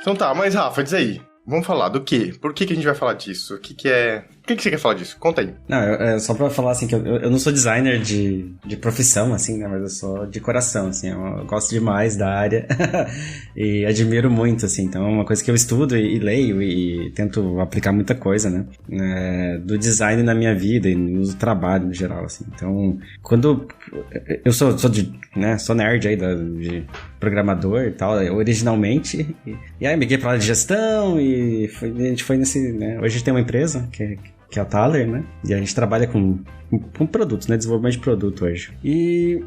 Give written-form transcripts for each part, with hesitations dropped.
Então tá, mas Rafa, diz aí. Vamos falar do quê? Por que a gente vai falar disso? O que é... Por que você quer falar disso? Conta aí. Não, só pra falar, assim, que eu não sou designer de profissão, assim, né? Mas eu sou de coração, assim. Eu gosto demais da área e admiro muito, assim. Então é uma coisa que eu estudo e leio e tento aplicar muita coisa, né? Do design na minha vida e no trabalho, no geral, assim. Então, quando... Eu sou nerd aí de programador e tal, originalmente. E aí migrei pra área de gestão e a gente foi nesse... Né? Hoje a gente tem uma empresa que é a Thaler, né? E a gente trabalha com produtos, né? Desenvolvimento de produto hoje. E...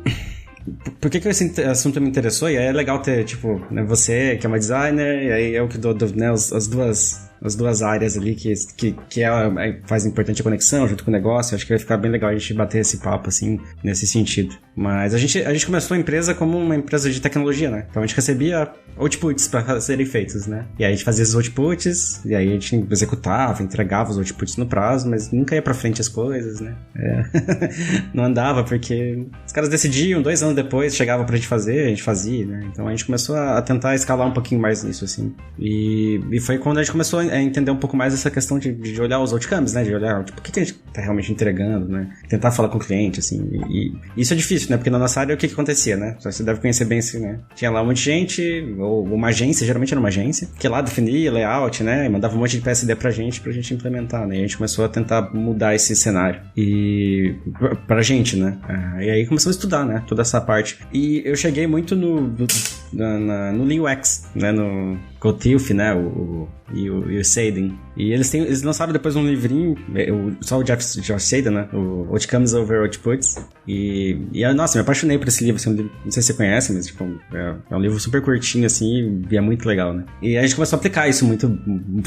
Por que esse assunto me interessou? E aí é legal ter, tipo, né, você que é uma designer, e aí eu que dou né, as duas áreas ali que faz importante a conexão junto com o negócio. Acho que vai ficar bem legal a gente bater esse papo, assim, nesse sentido. Mas a gente começou a empresa como uma empresa de tecnologia, né? Então a gente recebia outputs para serem feitos, né? E aí a gente fazia esses outputs, e aí a gente executava, entregava os outputs no prazo, mas nunca ia pra frente as coisas, né? Não andava, porque os caras decidiam, 2 anos depois chegava pra gente fazer, a gente fazia, né? Então a gente começou a tentar escalar um pouquinho mais nisso, assim. E foi quando a gente começou a entender um pouco mais essa questão de olhar os outcomes, né? De olhar, tipo, o que a gente tá realmente entregando, né? Tentar falar com o cliente, assim. E isso é difícil, né? Porque na nossa área, o que acontecia, né? Você deve conhecer bem assim, né? Tinha lá um monte de gente, ou uma agência, geralmente era uma agência, que lá definia layout, né? E mandava um monte de PSD pra gente implementar, né? E a gente começou a tentar mudar esse cenário. E... pra gente, né? E aí começamos a estudar, né? Toda essa parte. E eu cheguei muito no Lean UX, né? No Cotilf, né? E o Seiden. E eles lançaram depois um livrinho, só o Jeff Seiden, né? O Outcomes Over Outputs. E nossa, me apaixonei por esse livro, assim, um livro, não sei se você conhece, mas tipo, é um livro super curtinho, assim, e é muito legal, né? E a gente começou a aplicar isso muito,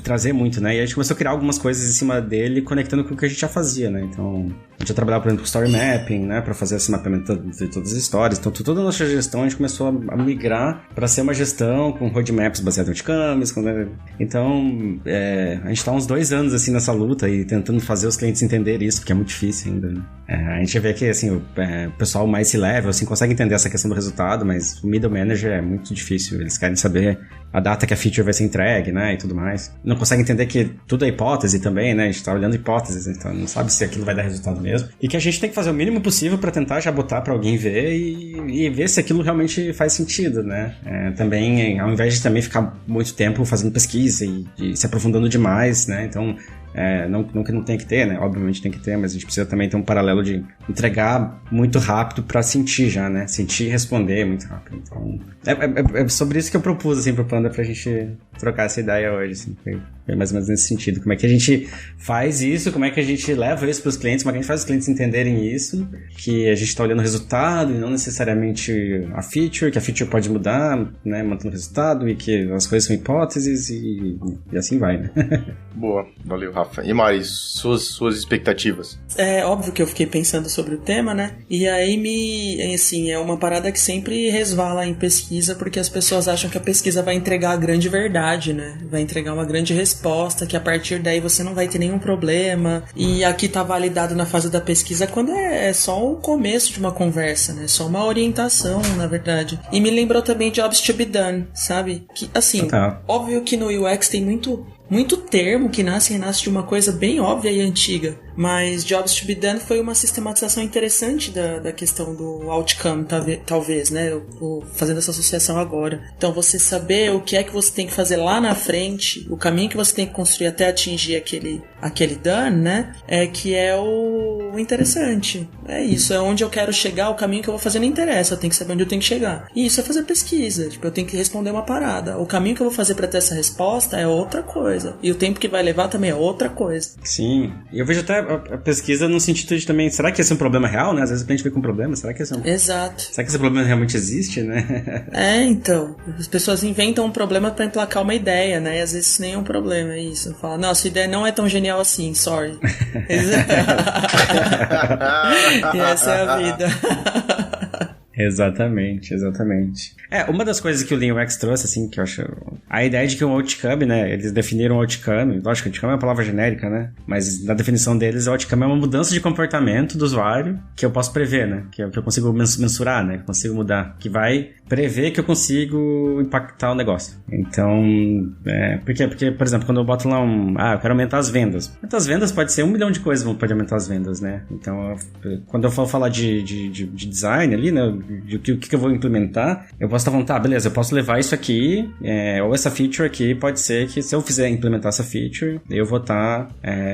trazer muito, né? E a gente começou a criar algumas coisas em cima dele, conectando com o que a gente já fazia, né? Então, a gente já trabalhava, por exemplo, com story mapping, né? Pra fazer esse mapeamento de todas as histórias. Então, toda a nossa gestão, a gente começou a migrar pra ser uma gestão com roadmaps baseadas em outcomes, então, a gente tá uns 2 anos, assim, nessa luta e tentando fazer os clientes entenderem isso, porque é muito difícil ainda, né? A gente vê que, assim, o pessoal mais C-level, assim, consegue entender essa questão do resultado, mas o middle manager é muito difícil. Eles querem saber a data que a feature vai ser entregue, né, e tudo mais. Não consegue entender que tudo é hipótese também, né? A gente tá olhando hipóteses, então não sabe se aquilo vai dar resultado mesmo. E que a gente tem que fazer o mínimo possível pra tentar já botar pra alguém ver e ver se aquilo realmente faz sentido, né? Também, ao invés de também ficar muito tempo fazendo pesquisa e se aprofundando demais, né? Então, não que não tenha que ter, né? Obviamente tem que ter, mas a gente precisa também ter um paralelo de entregar muito rápido pra sentir já, né? Sentir e responder muito rápido. Então, é sobre isso que eu propus, assim, pro Panda pra gente trocar essa ideia hoje, assim. Foi mais ou menos nesse sentido. Como é que a gente faz isso? Como é que a gente leva isso pros clientes? Como é que a gente faz os clientes entenderem isso? Que a gente tá olhando o resultado e não necessariamente a feature, que a feature pode mudar, né? Mantendo o resultado e que as coisas são hipóteses e assim vai, né? Boa, valeu, Rafa. E Mari, suas expectativas? É óbvio que eu fiquei pensando sobre o tema, né? E aí assim, é uma parada que sempre resvala em pesquisa, porque as pessoas acham que a pesquisa vai entregar a grande verdade, né? Vai entregar uma grande resposta, que a partir daí você não vai ter nenhum problema. E aqui tá validado na fase da pesquisa quando é só o começo de uma conversa, né? Só uma orientação, na verdade. E me lembrou também Jobs to be Done, sabe? Que, assim, óbvio que no UX tem muito termo que nasce de uma coisa bem óbvia e antiga, mas Jobs to be Done foi uma sistematização interessante da questão do outcome, talvez, né? Fazendo essa associação agora. Então, você saber o que é que você tem que fazer lá na frente, o caminho que você tem que construir até atingir aquele done, né? Que é o interessante. É isso, é onde eu quero chegar, o caminho que eu vou fazer não interessa, eu tenho que saber onde eu tenho que chegar. E isso é fazer pesquisa, tipo, eu tenho que responder uma parada. O caminho que eu vou fazer pra ter essa resposta é outra coisa. E o tempo que vai levar também é outra coisa. Sim. E eu vejo até a pesquisa no sentido de também, será que esse é um problema real, né? Às vezes a gente vê com um problema, será que esse é um... Exato. Será que esse problema realmente existe, né? Então. As pessoas inventam um problema pra emplacar uma ideia, né? E às vezes nem é um problema, é isso. Fala, não, sua ideia não é tão genial assim, sorry. E essa é a vida. Exatamente. Uma das coisas que o Lean UX trouxe, assim, que eu acho... A ideia de que um outcome, né? Eles definiram o outcome. Lógico, outcome é uma palavra genérica, né? Mas na definição deles, o outcome é uma mudança de comportamento do usuário que eu posso prever, né? Que eu consigo mensurar, né? Que eu consigo mudar. Que vai prever que eu consigo impactar o negócio. Então, porque, por exemplo, quando eu boto lá eu quero aumentar as vendas. Aumentar as vendas pode ser 1 milhão de coisas que pode aumentar as vendas, né? Então, quando eu for falar de design ali, né, de o que eu vou implementar, eu posso estar falando, beleza, eu posso levar isso aqui, ou essa feature aqui, pode ser que se eu fizer implementar essa feature, eu vou estar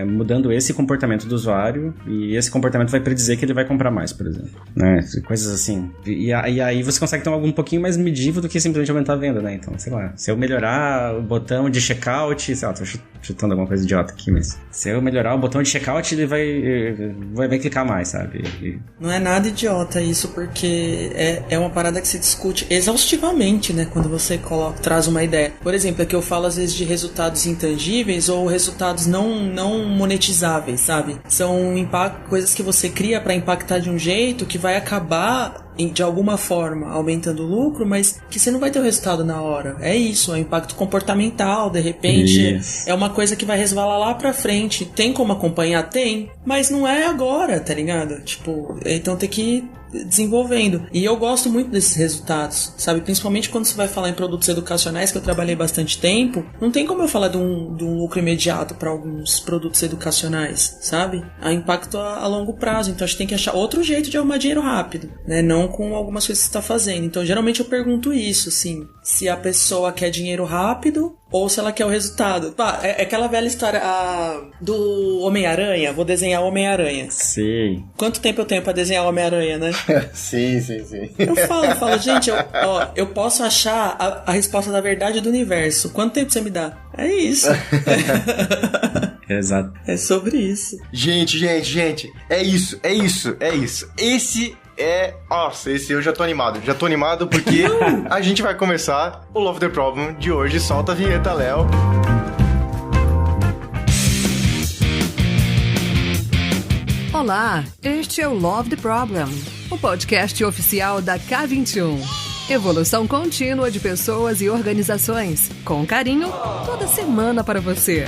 mudando esse comportamento do usuário, e esse comportamento vai predizer que ele vai comprar mais, por exemplo, né? Coisas assim. E aí você consegue ter algo um pouquinho mais medível do que simplesmente aumentar a venda, né? Então, sei lá, se eu melhorar o botão de checkout, sei lá, tô chutando alguma coisa idiota aqui, mas se eu melhorar o botão de checkout, ele vai clicar mais, sabe? Não é nada idiota isso, porque é uma parada que se discute exaustivamente, né? Quando você traz uma ideia. Por exemplo, é que eu falo às vezes de resultados intangíveis ou resultados não monetizáveis, sabe? São coisas que você cria para impactar de um jeito que vai acabar de alguma forma aumentando o lucro, mas que você não vai ter o resultado na hora. É isso, é impacto comportamental, de repente é uma coisa que vai resvalar lá pra frente. Tem como acompanhar? Tem, mas não é agora, tá ligado? Tipo, então tem que ir desenvolvendo. E eu gosto muito desses resultados, sabe? Principalmente quando você vai falar em produtos educacionais, que eu trabalhei bastante tempo, não tem como eu falar de um lucro imediato para alguns produtos educacionais, sabe? Há impacto a longo prazo, então a gente tem que achar outro jeito de arrumar dinheiro rápido, né? Não com algumas coisas que você está fazendo. Então geralmente eu pergunto isso, assim, se a pessoa quer dinheiro rápido ou se ela quer o resultado. É aquela velha história do Homem-Aranha. Vou desenhar o Homem-Aranha. Sim. Quanto tempo eu tenho pra desenhar o Homem-Aranha, né? Sim. Eu falo, gente, eu posso achar a resposta da verdade do universo. Quanto tempo você me dá? É isso. Exato. É sobre isso. Gente. É isso. Esse eu já tô animado. Já tô animado porque a gente vai começar o Love the Problem de hoje. Solta a vinheta, Léo. Olá, este é o Love the Problem, o podcast oficial da K21. Evolução contínua de pessoas e organizações. Com carinho, toda semana para você.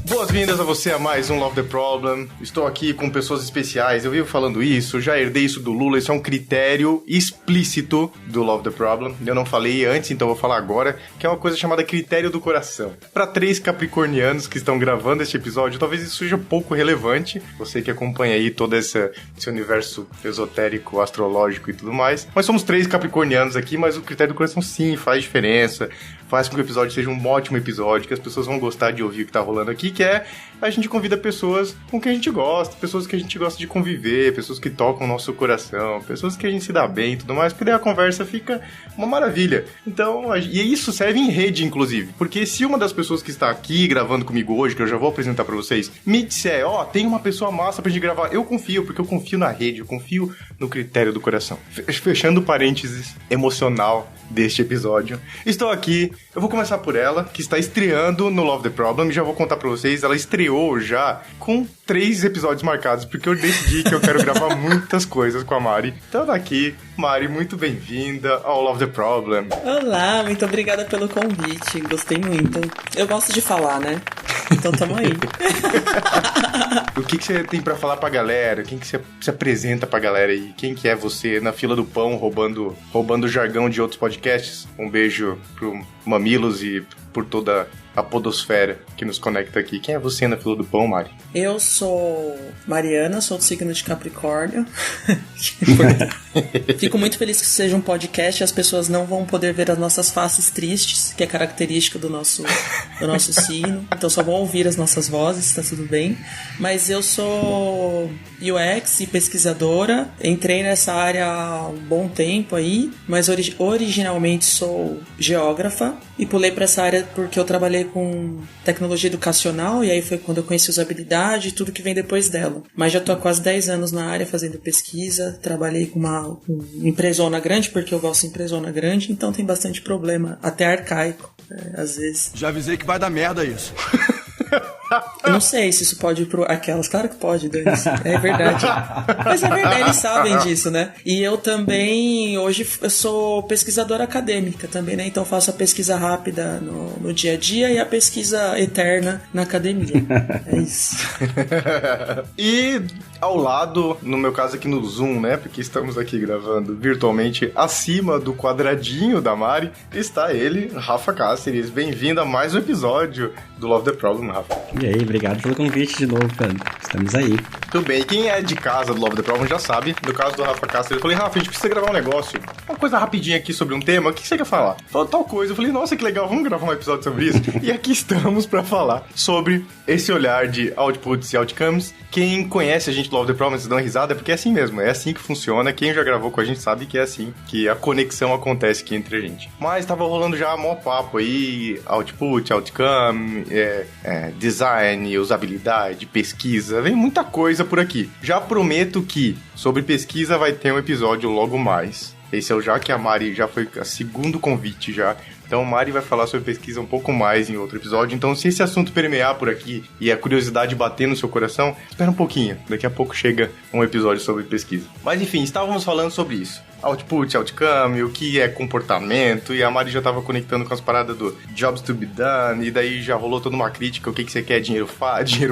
Boas-vindas a você a mais um Love the Problem. Estou aqui com pessoas especiais. Eu vivo falando isso, já herdei isso do Lula. Isso é um critério explícito do Love the Problem. Eu não falei antes, então vou falar agora, que é uma coisa chamada critério do coração. Para 3 capricornianos que estão gravando este episódio, talvez isso seja pouco relevante. Você que acompanha aí todo esse universo esotérico, astrológico e tudo mais. Mas somos 3 capricornianos aqui, mas o critério do coração sim faz diferença. Faz com que o episódio seja um ótimo episódio, que as pessoas vão gostar de ouvir o que tá rolando aqui, que é a gente convida pessoas com quem a gente gosta, pessoas que a gente gosta de conviver, pessoas que tocam o nosso coração, pessoas que a gente se dá bem e tudo mais, porque daí a conversa fica uma maravilha. Então, e isso serve em rede, inclusive, porque se uma das pessoas que está aqui gravando comigo hoje, que eu já vou apresentar pra vocês, me disser, tem uma pessoa massa pra gente gravar, eu confio, porque eu confio na rede, eu confio no critério do coração. Fechando o parênteses emocional deste episódio, estou aqui, eu vou começar por ela, que está estreando no Love the Problem, e já vou contar pra vocês, ela estreou já com 3 episódios marcados, porque eu decidi que eu quero gravar muitas coisas com a Mari. Então daqui, Mari, muito bem-vinda ao Love the Problem. Olá, muito obrigada pelo convite, gostei muito. Eu gosto de falar, né? Então tamo aí. O que você tem pra falar pra galera? Quem que você se apresenta pra galera aí? Quem que é você na fila do pão roubando o jargão de outros podcasts? Um beijo pro Mamilos e por toda a podosfera que nos conecta aqui. Quem é você na fila do pão, Mari? Eu sou Mariana, sou do signo de Capricórnio. Fico muito feliz que seja um podcast e as pessoas não vão poder ver as nossas faces tristes, que é característico do nosso signo. Então só vão ouvir as nossas vozes, tá tudo bem. Mas eu sou UX e pesquisadora. Entrei nessa área há um bom tempo aí, mas originalmente sou geógrafa e pulei para essa área porque eu trabalhei com tecnologia educacional e aí foi quando eu conheci usabilidade e tudo que vem depois dela. Mas já tô há quase 10 anos na área fazendo pesquisa, trabalhei com uma empresona grande, porque eu gosto de empresona grande, então tem bastante problema, até arcaico, às vezes. Já avisei que vai dar merda isso. Eu não sei se isso pode ir pro aquelas. Claro que pode, Denis. É verdade. Mas é verdade, eles sabem disso, né? E eu também, hoje, eu sou pesquisadora acadêmica também, né? Então eu faço a pesquisa rápida no dia a dia e a pesquisa eterna na academia. É isso. E ao lado, no meu caso aqui no Zoom, né? Porque estamos aqui gravando virtualmente acima do quadradinho da Mari, está ele, Rafa Cáceres. Bem-vindo a mais um episódio do Love the Problem, Rafa. E aí, obrigado pelo convite de novo, cara. Estamos aí. Tudo bem, quem é de casa do Love the Problem já sabe. No caso do Rafa Cáceres, eu falei, Rafa, a gente precisa gravar um negócio. Uma coisa rapidinha aqui sobre um tema, o que você quer falar? Falou tal coisa, eu falei, nossa, que legal, vamos gravar um episódio sobre isso? E aqui estamos pra falar sobre esse olhar de outputs e outcomes. Quem conhece a gente do Love the Problem, vocês dão uma risada, é porque é assim mesmo, é assim que funciona. Quem já gravou com a gente sabe que é assim que a conexão acontece aqui entre a gente. Mas tava rolando já mó papo aí, output, outcome, design, usabilidade, pesquisa, vem muita coisa por aqui. Já prometo que sobre pesquisa vai ter um episódio logo mais. Esse é o já que a Mari já foi a segundo convite já. Então, Mari vai falar sobre pesquisa um pouco mais em outro episódio. Então, se esse assunto permear por aqui e a curiosidade bater no seu coração, espera um pouquinho. Daqui a pouco chega um episódio sobre pesquisa. Mas, enfim, estávamos falando sobre isso. Output, outcome, o que é comportamento, e a Mari já estava conectando com as paradas do jobs to be done, e daí já rolou toda uma crítica, o que você quer, dinheiro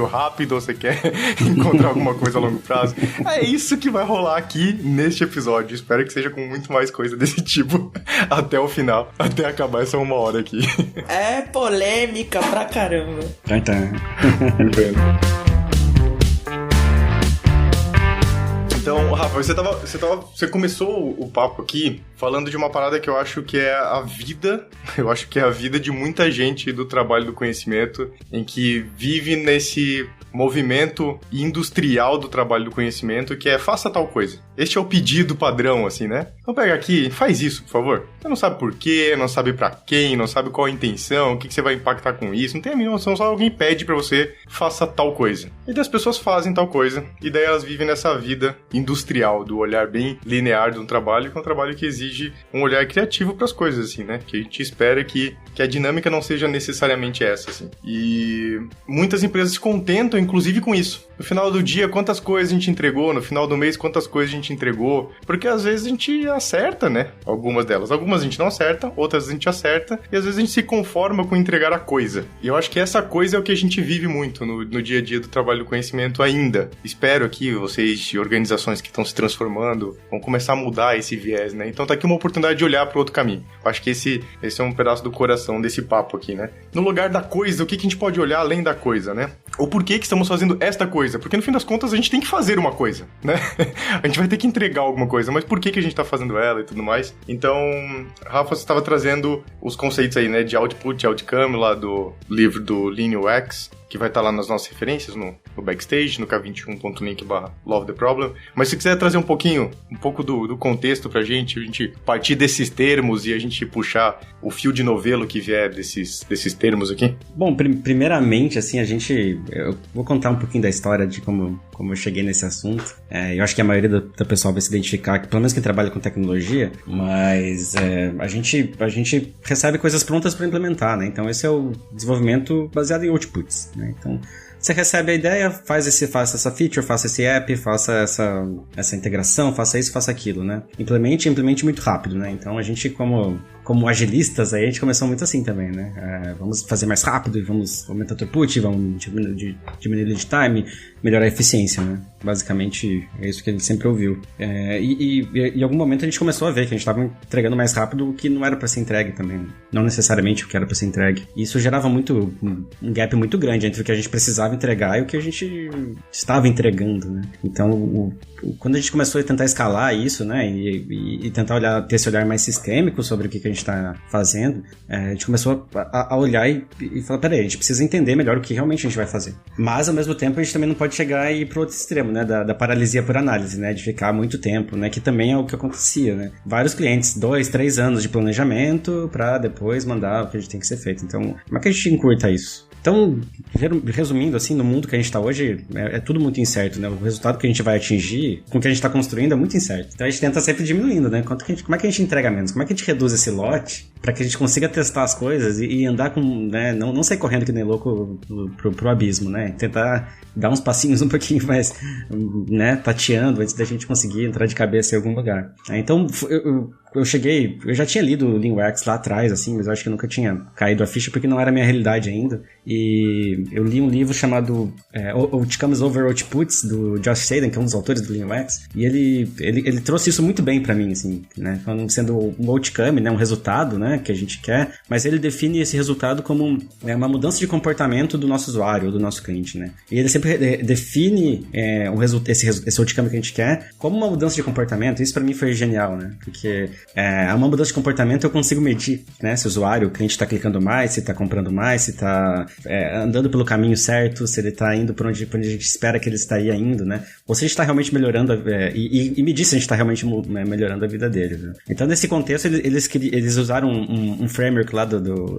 rápido, ou você quer encontrar alguma coisa a longo prazo. É isso que vai rolar aqui neste episódio, espero que seja com muito mais coisa desse tipo até o final, até acabar essa 1 hora aqui. É polêmica pra caramba. Tá. Então, Rafa, você começou o papo aqui falando de uma parada que eu acho que é a vida, eu acho que é a vida de muita gente do trabalho do conhecimento, em que vive nesse movimento industrial do trabalho do conhecimento, que é faça tal coisa. Este é o pedido padrão, assim, né? Então pega aqui, faz isso, por favor. Você não sabe por quê, não sabe pra quem, não sabe qual a intenção, o que você vai impactar com isso, não tem a mínima noção, só alguém pede pra você, faça tal coisa. E daí as pessoas fazem tal coisa, e daí elas vivem nessa vida industrial, do olhar bem linear de um trabalho, que é um trabalho que exige um olhar criativo pras coisas, assim, né? Que a gente espera que a dinâmica não seja necessariamente essa, assim. E muitas empresas se contentam, inclusive, com isso. No final do dia, quantas coisas a gente entregou, no final do mês, quantas coisas a gente entregou, porque às vezes a gente acerta, né? Algumas delas. Algumas a gente não acerta, outras a gente acerta, e às vezes a gente se conforma com entregar a coisa. E eu acho que essa coisa é o que a gente vive muito no dia a dia do trabalho do conhecimento ainda. Espero que vocês, de organizações que estão se transformando, vão começar a mudar esse viés, né? Então tá aqui uma oportunidade de olhar para outro caminho. Eu acho que esse é um pedaço do coração desse papo aqui, né? No lugar da coisa, o que a gente pode olhar além da coisa, né? Ou por que estamos fazendo esta coisa? Porque no fim das contas a gente tem que fazer uma coisa, né? A gente vai ter que entregar alguma coisa, mas por que a gente tá fazendo ela e tudo mais? Então, Rafa, você estava trazendo os conceitos aí, né? De output e outcome lá do livro do Lean UX, que vai estar lá nas nossas referências, no backstage, no k21.link/Love the Problem. Mas se quiser trazer um pouco do contexto pra gente, a gente partir desses termos e a gente puxar o fio de novelo que vier desses termos aqui. Bom, primeiramente, assim, eu vou contar um pouquinho da história de como eu cheguei nesse assunto. Eu acho que a maioria do pessoal vai se identificar, pelo menos quem trabalha com tecnologia, mas a gente recebe coisas prontas para implementar, né? Então esse é o desenvolvimento baseado em outputs, né? Então, você recebe a ideia, faça essa feature, faça esse app, faça essa integração, faça isso, faça aquilo, né? Implemente muito rápido, né? Então, a gente, como agilistas, aí a gente começou muito assim também, né? Vamos fazer mais rápido e vamos aumentar o throughput, vamos diminuir o lead time, melhorar a eficiência, né? Basicamente, é isso que a gente sempre ouviu. E em algum momento a gente começou a ver que a gente estava entregando mais rápido o que não era para ser entregue também, né? Não necessariamente o que era para ser entregue. E isso gerava um gap muito grande entre o que a gente precisava entregar e o que a gente estava entregando, né? Então, quando a gente começou a tentar escalar isso, né? E tentar ter esse olhar mais sistêmico sobre o que a gente está fazendo, a gente começou a olhar e falar, peraí, a gente precisa entender melhor o que realmente a gente vai fazer. Mas, ao mesmo tempo, a gente também não pode chegar e ir pro outro extremo, né? Da paralisia por análise, né? De ficar muito tempo, né? Que também é o que acontecia, né? Vários clientes, 2, 3 anos de planejamento para depois mandar o que a gente tem que ser feito. Então, como é que a gente encurta isso? Então, resumindo, assim, no mundo que a gente tá hoje, é tudo muito incerto, né? O resultado que a gente vai atingir com o que a gente tá construindo é muito incerto. Então a gente tenta sempre diminuindo, né? Como é que a gente entrega menos? Como é que a gente reduz esse lote para que a gente consiga testar as coisas e andar com, né? Não sair correndo que nem louco pro abismo, né? Tentar dar uns passinhos um pouquinho mais, né? Tateando antes da gente conseguir entrar de cabeça em algum lugar. Então, eu já tinha lido o LeanWorks lá atrás, assim, mas eu acho que eu nunca tinha caído a ficha porque não era a minha realidade ainda. E eu li um livro chamado Outcomes Over Outputs, do Josh Sadin, que é um dos autores do LeanWorks, e ele trouxe isso muito bem pra mim, assim, né? Sendo um outcome, né? Um resultado, né? Que a gente quer, mas ele define esse resultado como uma mudança de comportamento do nosso usuário ou do nosso cliente, né? E ele sempre define esse outcome que a gente quer como uma mudança de comportamento. Isso pra mim foi genial, né? Porque uma mudança de comportamento eu consigo medir, né? Se o usuário, o cliente tá clicando mais, se tá comprando mais, se tá andando pelo caminho certo, se ele tá indo por onde a gente espera que ele estaria indo, né? Ou se a gente tá realmente melhorando e medir se a gente tá realmente melhorando a vida dele, né? Então, nesse contexto, eles usaram um framework lá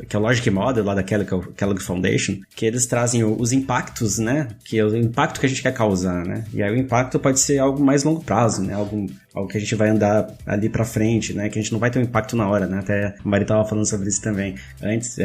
que é o Logic Model, lá da Kellogg Foundation, que eles trazem os impactos, né? Que é o impacto que a gente quer causar, né? E aí o impacto pode ser algo mais longo prazo, né? Algo que a gente vai andar ali pra frente, né? Que a gente não vai ter um impacto na hora, né? Até a Mari tava falando sobre isso também. Antes,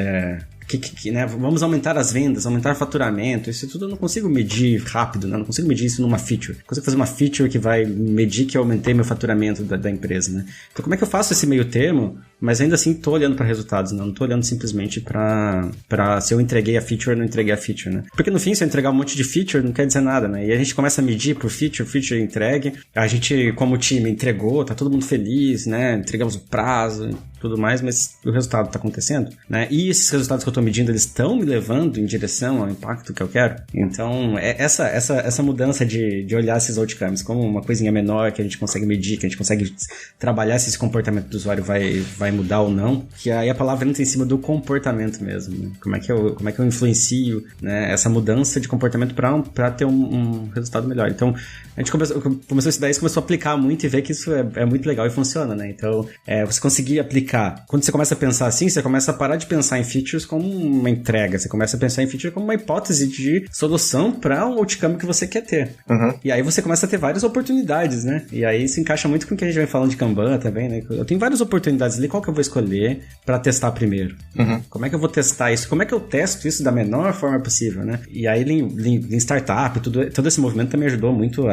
né? Vamos aumentar as vendas, aumentar o faturamento, isso tudo eu não consigo medir rápido, né? Eu não consigo medir isso numa feature. Eu consigo fazer uma feature que vai medir que eu aumentei meu faturamento da empresa, né? Então como é que eu faço esse meio termo, mas ainda assim tô olhando para resultados, não tô olhando simplesmente para se eu entreguei a feature ou não entreguei a feature, né? Porque no fim, se eu entregar um monte de feature, não quer dizer nada, né? E a gente começa a medir por feature entregue, a gente, como time, entregou, tá todo mundo feliz, né? Entregamos o prazo, tudo mais, mas o resultado tá acontecendo, né? E esses resultados que eu tô medindo, eles estão me levando em direção ao impacto que eu quero. Então, essa mudança de olhar esses outcomes como uma coisinha menor que a gente consegue medir, que a gente consegue trabalhar se esse comportamento do usuário vai mudar ou não, que aí a palavra entra em cima do comportamento mesmo, né? Como é que eu influencio, né, essa mudança de comportamento para ter um resultado melhor. Então, a gente começou a estudar isso, começou a aplicar muito e ver que isso é muito legal e funciona, né? Então, você conseguir aplicar. Quando você começa a pensar assim, você começa a parar de pensar em features como uma entrega, você começa a pensar em feature como uma hipótese de solução para um outcome que você quer ter. Uhum. E aí você começa a ter várias oportunidades, né? E aí se encaixa muito com o que a gente vem falando de Kanban também, né? Eu tenho várias oportunidades ali, qual que eu vou escolher para testar primeiro? Uhum. Como é que eu vou testar isso? Como é que eu testo isso da menor forma possível, né? E aí Lean Startup, todo esse movimento também ajudou muito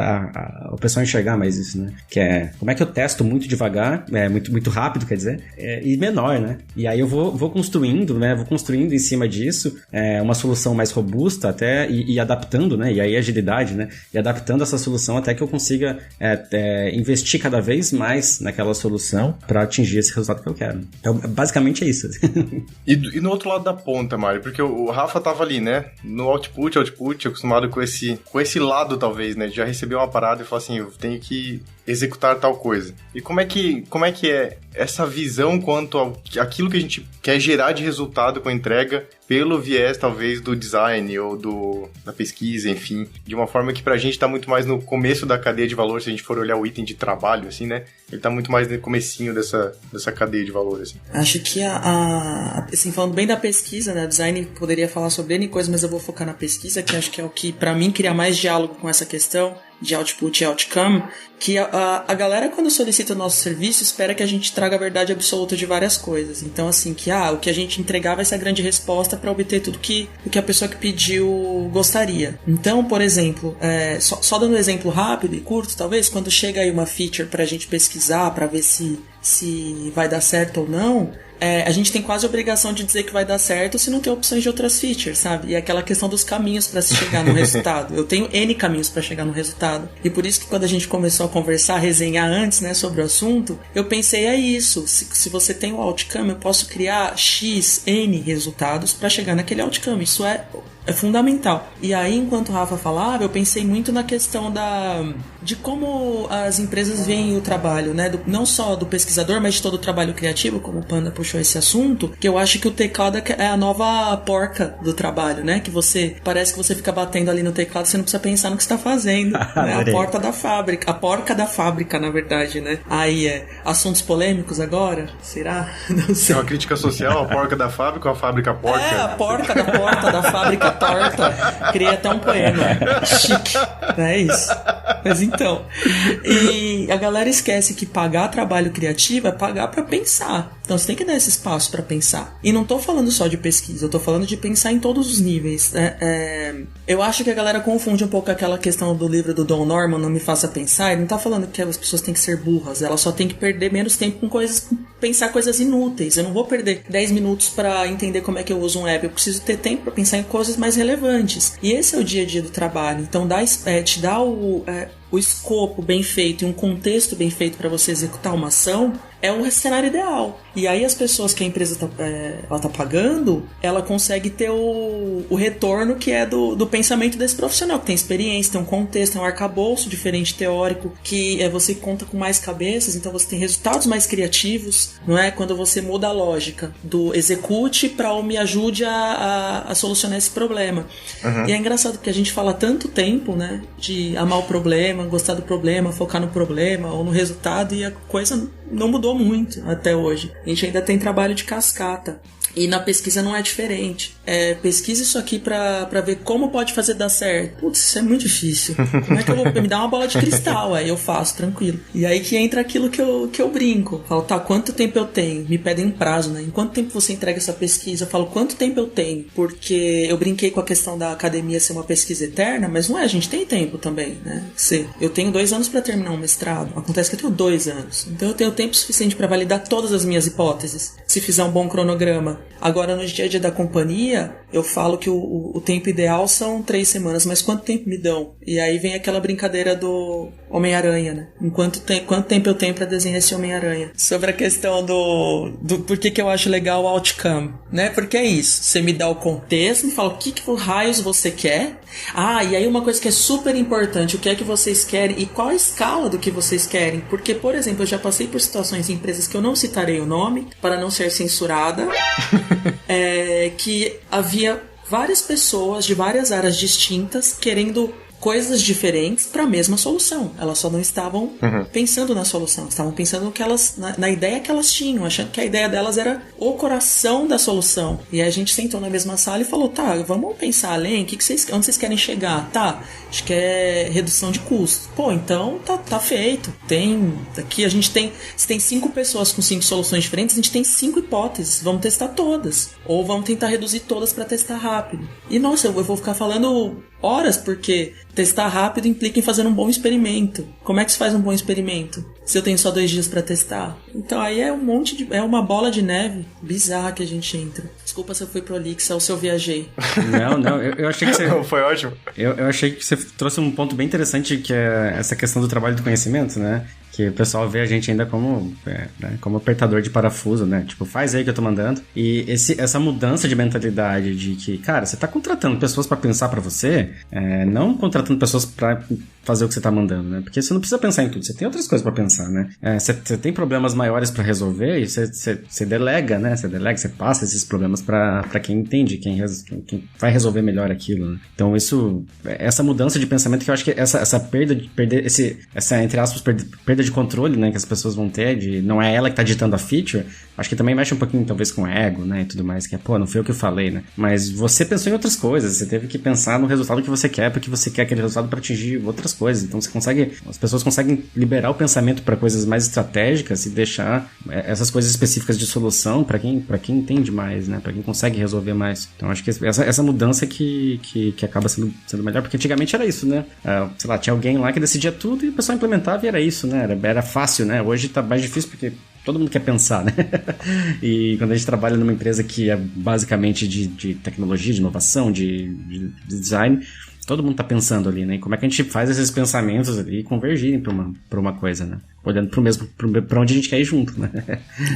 o pessoal a enxergar mais isso, né? Que é, como é que eu testo muito devagar, muito rápido, quer dizer, e menor, né? E aí eu vou construindo, né? Vou construindo em cima disso uma solução mais robusta até e adaptando, né? E aí agilidade, né? E adaptando essa solução até que eu consiga investir cada vez mais naquela solução para atingir esse resultado que eu quero. Então, basicamente é isso. E no outro lado da ponta, Mário, porque o Rafa tava ali, né? No output, acostumado com esse lado, talvez, né? De já receber uma parada e falar assim, eu tenho que executar tal coisa. E como é que é essa visão quanto àquilo que a gente quer gerar de resultado com a entrega pelo viés, talvez, do design ou da pesquisa, enfim, de uma forma que pra gente tá muito mais no começo da cadeia de valor, se a gente for olhar o item de trabalho, assim, né? Ele tá muito mais no comecinho dessa cadeia de valor, assim. Acho que assim, falando bem da pesquisa, né? Design poderia falar sobre N coisas, mas eu vou focar na pesquisa, que acho que é o que, pra mim, cria mais diálogo com essa questão de output e outcome, que a galera, quando solicita o nosso serviço, espera que a gente traga a verdade absoluta de várias coisas. Então, assim, o que a gente entregar vai ser a grande resposta para obter tudo o que a pessoa que pediu gostaria. Então, por exemplo, só dando um exemplo rápido e curto, talvez, quando chega aí uma feature pra gente pesquisar, pra ver se vai dar certo ou não, a gente tem quase a obrigação de dizer que vai dar certo se não tem opções de outras features, sabe? E é aquela questão dos caminhos para se chegar no resultado. Eu tenho N caminhos para chegar no resultado. E por isso que quando a gente começou a conversar, a resenhar antes, né, sobre o assunto, eu pensei, isso. Se você tem o outcome, eu posso criar X, N resultados para chegar naquele outcome. Isso é é fundamental. E aí, enquanto o Rafa falava, eu pensei muito na questão de como as empresas veem o trabalho, né? Não só do pesquisador, mas de todo o trabalho criativo, como o Panda puxou esse assunto, que eu acho que o teclado é a nova porca do trabalho, né? Que parece que você fica batendo ali no teclado, você não precisa pensar no que você está fazendo. Né? A porta da fábrica. A porca da fábrica, na verdade, né? Aí assuntos polêmicos agora? Será? Não sei. É uma crítica social, a porca da fábrica ou a fábrica porca? A porca da porta da fábrica torta. Criei até um poema. Chique. É isso. Mas então. E a galera esquece que pagar trabalho criativo é pagar pra pensar. Então você tem que dar esse espaço pra pensar. E não tô falando só de pesquisa, eu tô falando de pensar em todos os níveis. Eu acho que a galera confunde um pouco aquela questão do livro do Don Norman, Não Me Faça Pensar. Ele não tá falando que as pessoas têm que ser burras, elas só têm que perder menos tempo com pensar coisas inúteis. Eu não vou perder 10 minutos pra entender como é que eu uso um app, eu preciso ter tempo pra pensar em coisas mais relevantes. E esse é o dia a dia do trabalho. Então te dá o escopo bem feito e um contexto bem feito para você executar uma ação é um cenário ideal. E aí as pessoas que a empresa tá pagando, ela consegue ter o retorno que é do pensamento desse profissional, que tem experiência, tem um contexto, tem um arcabouço diferente teórico, que você conta com mais cabeças, então você tem resultados mais criativos, não é? Quando você muda a lógica do execute para o me ajude a solucionar esse problema. Uhum. E é engraçado porque a gente fala tanto tempo, né, de amar o problema, gostar do problema, focar no problema ou no resultado, e a coisa não mudou muito até hoje. A gente ainda tem trabalho de cascata. E na pesquisa não é diferente. Pesquisa isso aqui pra ver como pode fazer dar certo. Putz, isso é muito difícil. Como é que eu vou me dar uma bola de cristal? Aí eu faço, tranquilo. E aí que entra aquilo que eu brinco. Falo, tá, quanto tempo eu tenho? Me pedem prazo, né? Em quanto tempo você entrega essa pesquisa? Eu falo, quanto tempo eu tenho? Porque eu brinquei com a questão da academia ser uma pesquisa eterna, mas não é, a gente tem tempo também, né? Eu tenho 2 anos pra terminar um mestrado. Acontece que eu tenho 2 anos. Então eu tenho tempo suficiente pra validar todas as minhas hipóteses. Se fizer um bom cronograma. Agora, no dia a dia da companhia, eu falo que o tempo ideal são 3 semanas, mas quanto tempo me dão? E aí vem aquela brincadeira do Homem-Aranha, né? Quanto tempo eu tenho pra desenhar esse Homem-Aranha? Sobre a questão do por que eu acho legal o outcome, né? Porque é isso, você me dá o contexto, me fala o que raios você quer. E aí uma coisa que é super importante, o que é que vocês querem e qual a escala do que vocês querem. Porque, por exemplo, eu já passei por situações em empresas que eu não citarei o nome, para não ser censurada, que havia várias pessoas de várias áreas distintas querendo coisas diferentes para a mesma solução. Elas só não estavam pensando na solução, estavam pensando no que na ideia que elas tinham, achando que a ideia delas era o coração da solução. E aí a gente sentou na mesma sala e falou, tá, vamos pensar além, onde vocês querem chegar? Tá, acho que é redução de custos. Pô, então tá feito. Aqui a gente se tem 5 pessoas com 5 soluções diferentes, a gente tem 5 hipóteses, vamos testar todas. Ou vamos tentar reduzir todas para testar rápido. E nossa, eu vou ficar falando horas, porque testar rápido implica em fazer um bom experimento. Como é que se faz um bom experimento se eu tenho só 2 dias pra testar? Então aí é é uma bola de neve bizarra que a gente entra. Desculpa se eu fui prolixa ou se eu viajei. Não, eu achei que você... Foi ótimo. Eu achei que você trouxe um ponto bem interessante, que é essa questão do trabalho do conhecimento, né? Que o pessoal vê a gente ainda como apertador de parafuso, né? Tipo, faz aí que eu tô mandando. E essa mudança de mentalidade de que, cara, você tá contratando pessoas pra pensar pra você, não contratando pessoas pra fazer o que você tá mandando, né? Porque você não precisa pensar em tudo, você tem outras coisas pra pensar, né? Você tem problemas maiores pra resolver e você delega, né? Você passa esses problemas pra quem entende, quem vai resolver melhor aquilo, né? Então essa mudança de pensamento, que eu acho que essa perda de perder essa, entre aspas, perda de controle, né, que as pessoas vão ter, não é ela que tá ditando a feature, acho que também mexe um pouquinho, talvez, com ego, né, e tudo mais, que não foi eu que eu falei, né, mas você pensou em outras coisas, você teve que pensar no resultado que você quer, porque você quer aquele resultado para atingir outras coisas, então as pessoas conseguem liberar o pensamento para coisas mais estratégicas e deixar essas coisas específicas de solução para quem entende mais, né, para quem consegue resolver mais. Então acho que essa mudança que acaba sendo melhor, porque antigamente era isso, né, sei lá, tinha alguém lá que decidia tudo e o pessoal implementava e era isso, né, era fácil, né? Hoje tá mais difícil porque todo mundo quer pensar, né? E quando a gente trabalha numa empresa que é basicamente de tecnologia, de inovação, de design, todo mundo tá pensando ali, né? E como é que a gente faz esses pensamentos ali convergirem pra uma coisa, né? Olhando pra onde a gente quer ir junto, né?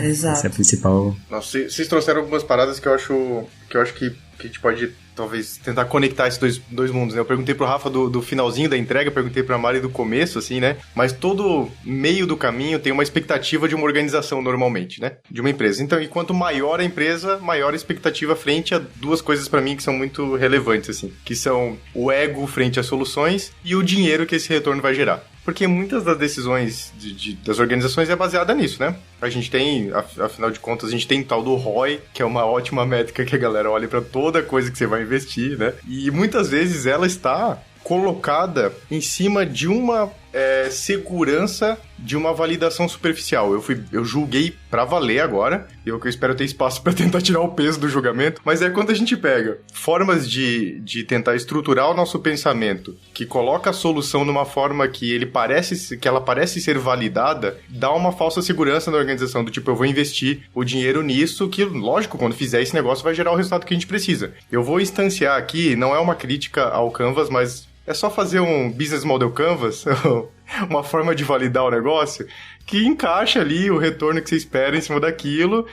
Exato. Essa é a principal... Nossa, vocês trouxeram algumas paradas que eu acho que a gente pode talvez tentar conectar esses dois mundos, né? Eu perguntei pro Rafa do finalzinho da entrega, perguntei pra Mari do começo, assim, né? Mas todo meio do caminho tem uma expectativa de uma organização normalmente, né? De uma empresa. Então, e quanto maior a empresa, maior a expectativa frente a duas coisas pra mim que são muito relevantes, assim. Que são o ego frente às soluções e o dinheiro que esse retorno vai gerar. Porque muitas das decisões das organizações é baseada nisso, né? A gente tem, afinal de contas, a gente tem tal do ROI, que é uma ótima métrica que a galera olha para toda coisa que você vai investir, né? E muitas vezes ela está colocada em cima de uma segurança de uma validação superficial. Eu julguei pra valer agora, e eu espero ter espaço pra tentar tirar o peso do julgamento, mas quando a gente pega formas de tentar estruturar o nosso pensamento, que coloca a solução numa forma que ela parece ser validada, dá uma falsa segurança na organização, do tipo, eu vou investir o dinheiro nisso, que, lógico, quando fizer esse negócio vai gerar o resultado que a gente precisa. Eu vou instanciar aqui, não é uma crítica ao Canvas, mas é só fazer um Business Model Canvas, uma forma de validar o negócio, que encaixa ali o retorno que você espera em cima daquilo.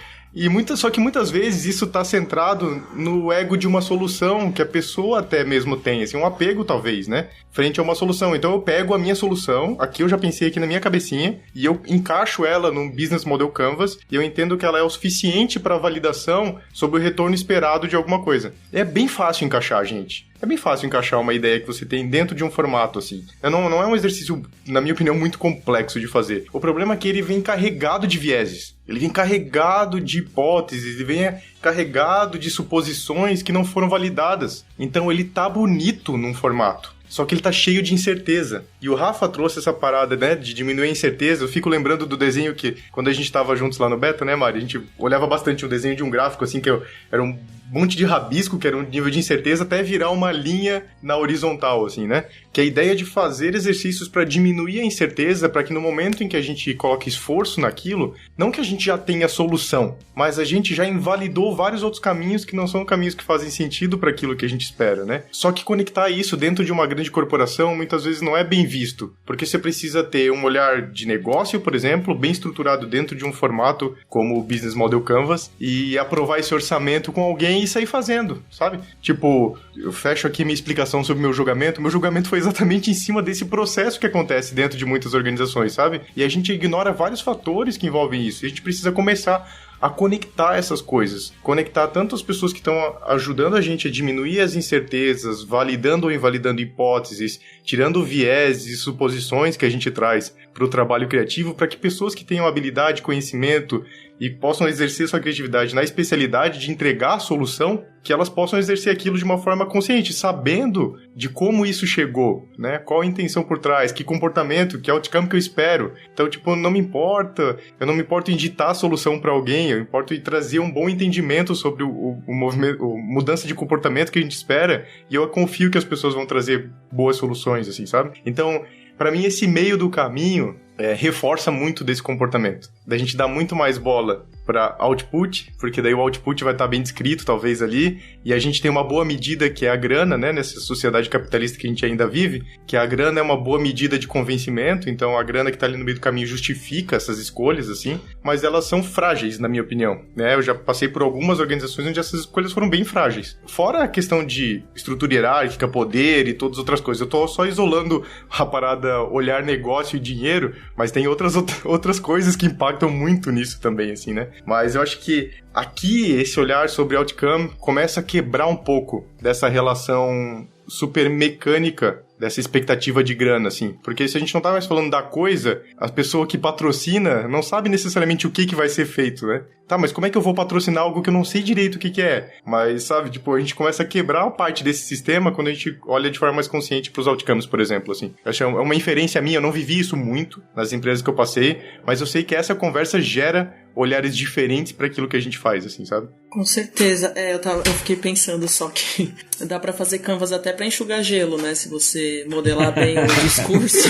Só que muitas vezes isso está centrado no ego de uma solução que a pessoa até mesmo tem, assim, um apego talvez, né? Frente a uma solução. Então eu pego a minha solução, aqui eu já pensei aqui na minha cabecinha, e eu encaixo ela num Business Model Canvas, e eu entendo que ela é o suficiente para validação sobre o retorno esperado de alguma coisa. É bem fácil encaixar, gente. É bem fácil encaixar uma ideia que você tem dentro de um formato, assim. Não é um exercício, na minha opinião, muito complexo de fazer. O problema é que ele vem carregado de vieses. Ele vem carregado de hipóteses, ele vem carregado de suposições que não foram validadas. Então ele tá bonito num formato. Só que ele tá cheio de incerteza. E o Rafa trouxe essa parada, né, de diminuir a incerteza. Eu fico lembrando do desenho que, quando a gente tava juntos lá no beta, né, Mari? A gente olhava bastante o desenho de um gráfico, assim, que era um monte de rabisco, que era um nível de incerteza, até virar uma linha na horizontal, assim, né? Que é a ideia de fazer exercícios para diminuir a incerteza, para que no momento em que a gente coloque esforço naquilo, não que a gente já tenha solução, mas a gente já invalidou vários outros caminhos que não são caminhos que fazem sentido para aquilo que a gente espera, né? Só que conectar isso dentro de uma grande corporação muitas vezes não é bem visto, porque você precisa ter um olhar de negócio, por exemplo, bem estruturado dentro de um formato como o Business Model Canvas, e aprovar esse orçamento com alguém e sair fazendo, sabe? Tipo, eu fecho aqui minha explicação sobre meu julgamento. Meu julgamento foi exatamente em cima desse processo que acontece dentro de muitas organizações, sabe? E a gente ignora vários fatores que envolvem isso. E a gente precisa começar a conectar essas coisas. Conectar tanto as pessoas que estão ajudando a gente a diminuir as incertezas, validando ou invalidando hipóteses, tirando viés e suposições que a gente traz para o trabalho criativo, para que pessoas que tenham habilidade, conhecimento e possam exercer sua criatividade na especialidade de entregar a solução, que elas possam exercer aquilo de uma forma consciente, sabendo de como isso chegou, né? Qual a intenção por trás, que comportamento, que outcome que eu espero. Então, tipo, eu não me importo em ditar a solução para alguém, eu importo em trazer um bom entendimento sobre o movimento, a mudança de comportamento que a gente espera, e eu confio que as pessoas vão trazer boas soluções, assim, sabe? Então, para mim, esse meio do caminho reforça muito desse comportamento. Da gente dar muito mais bola para output, porque daí o output vai estar bem descrito, talvez, ali, e a gente tem uma boa medida, que é a grana, né, nessa sociedade capitalista que a gente ainda vive, que a grana é uma boa medida de convencimento, então a grana que está ali no meio do caminho justifica essas escolhas, assim, mas elas são frágeis, na minha opinião, né? Eu já passei por algumas organizações onde essas escolhas foram bem frágeis. Fora a questão de estrutura hierárquica, poder e todas as outras coisas. Eu tô só isolando a parada olhar negócio e dinheiro, mas tem outras coisas que impactam muito nisso também, assim, né? Mas eu acho que aqui esse olhar sobre outcome começa a quebrar um pouco dessa relação super mecânica, dessa expectativa de grana, assim. Porque se a gente não tá mais falando da coisa, a pessoa que patrocina não sabe necessariamente o que vai ser feito, né? Tá, mas como é que eu vou patrocinar algo que eu não sei direito o que é? Mas, sabe, tipo, a gente começa a quebrar a parte desse sistema quando a gente olha de forma mais consciente pros outcomes, por exemplo, assim. Eu acho que é uma inferência minha, eu não vivi isso muito nas empresas que eu passei, mas eu sei que essa conversa gera olhares diferentes para aquilo que a gente faz, assim, sabe? Com certeza. Eu fiquei pensando só que dá pra fazer canvas até pra enxugar gelo, né? Se você modelar bem o discurso,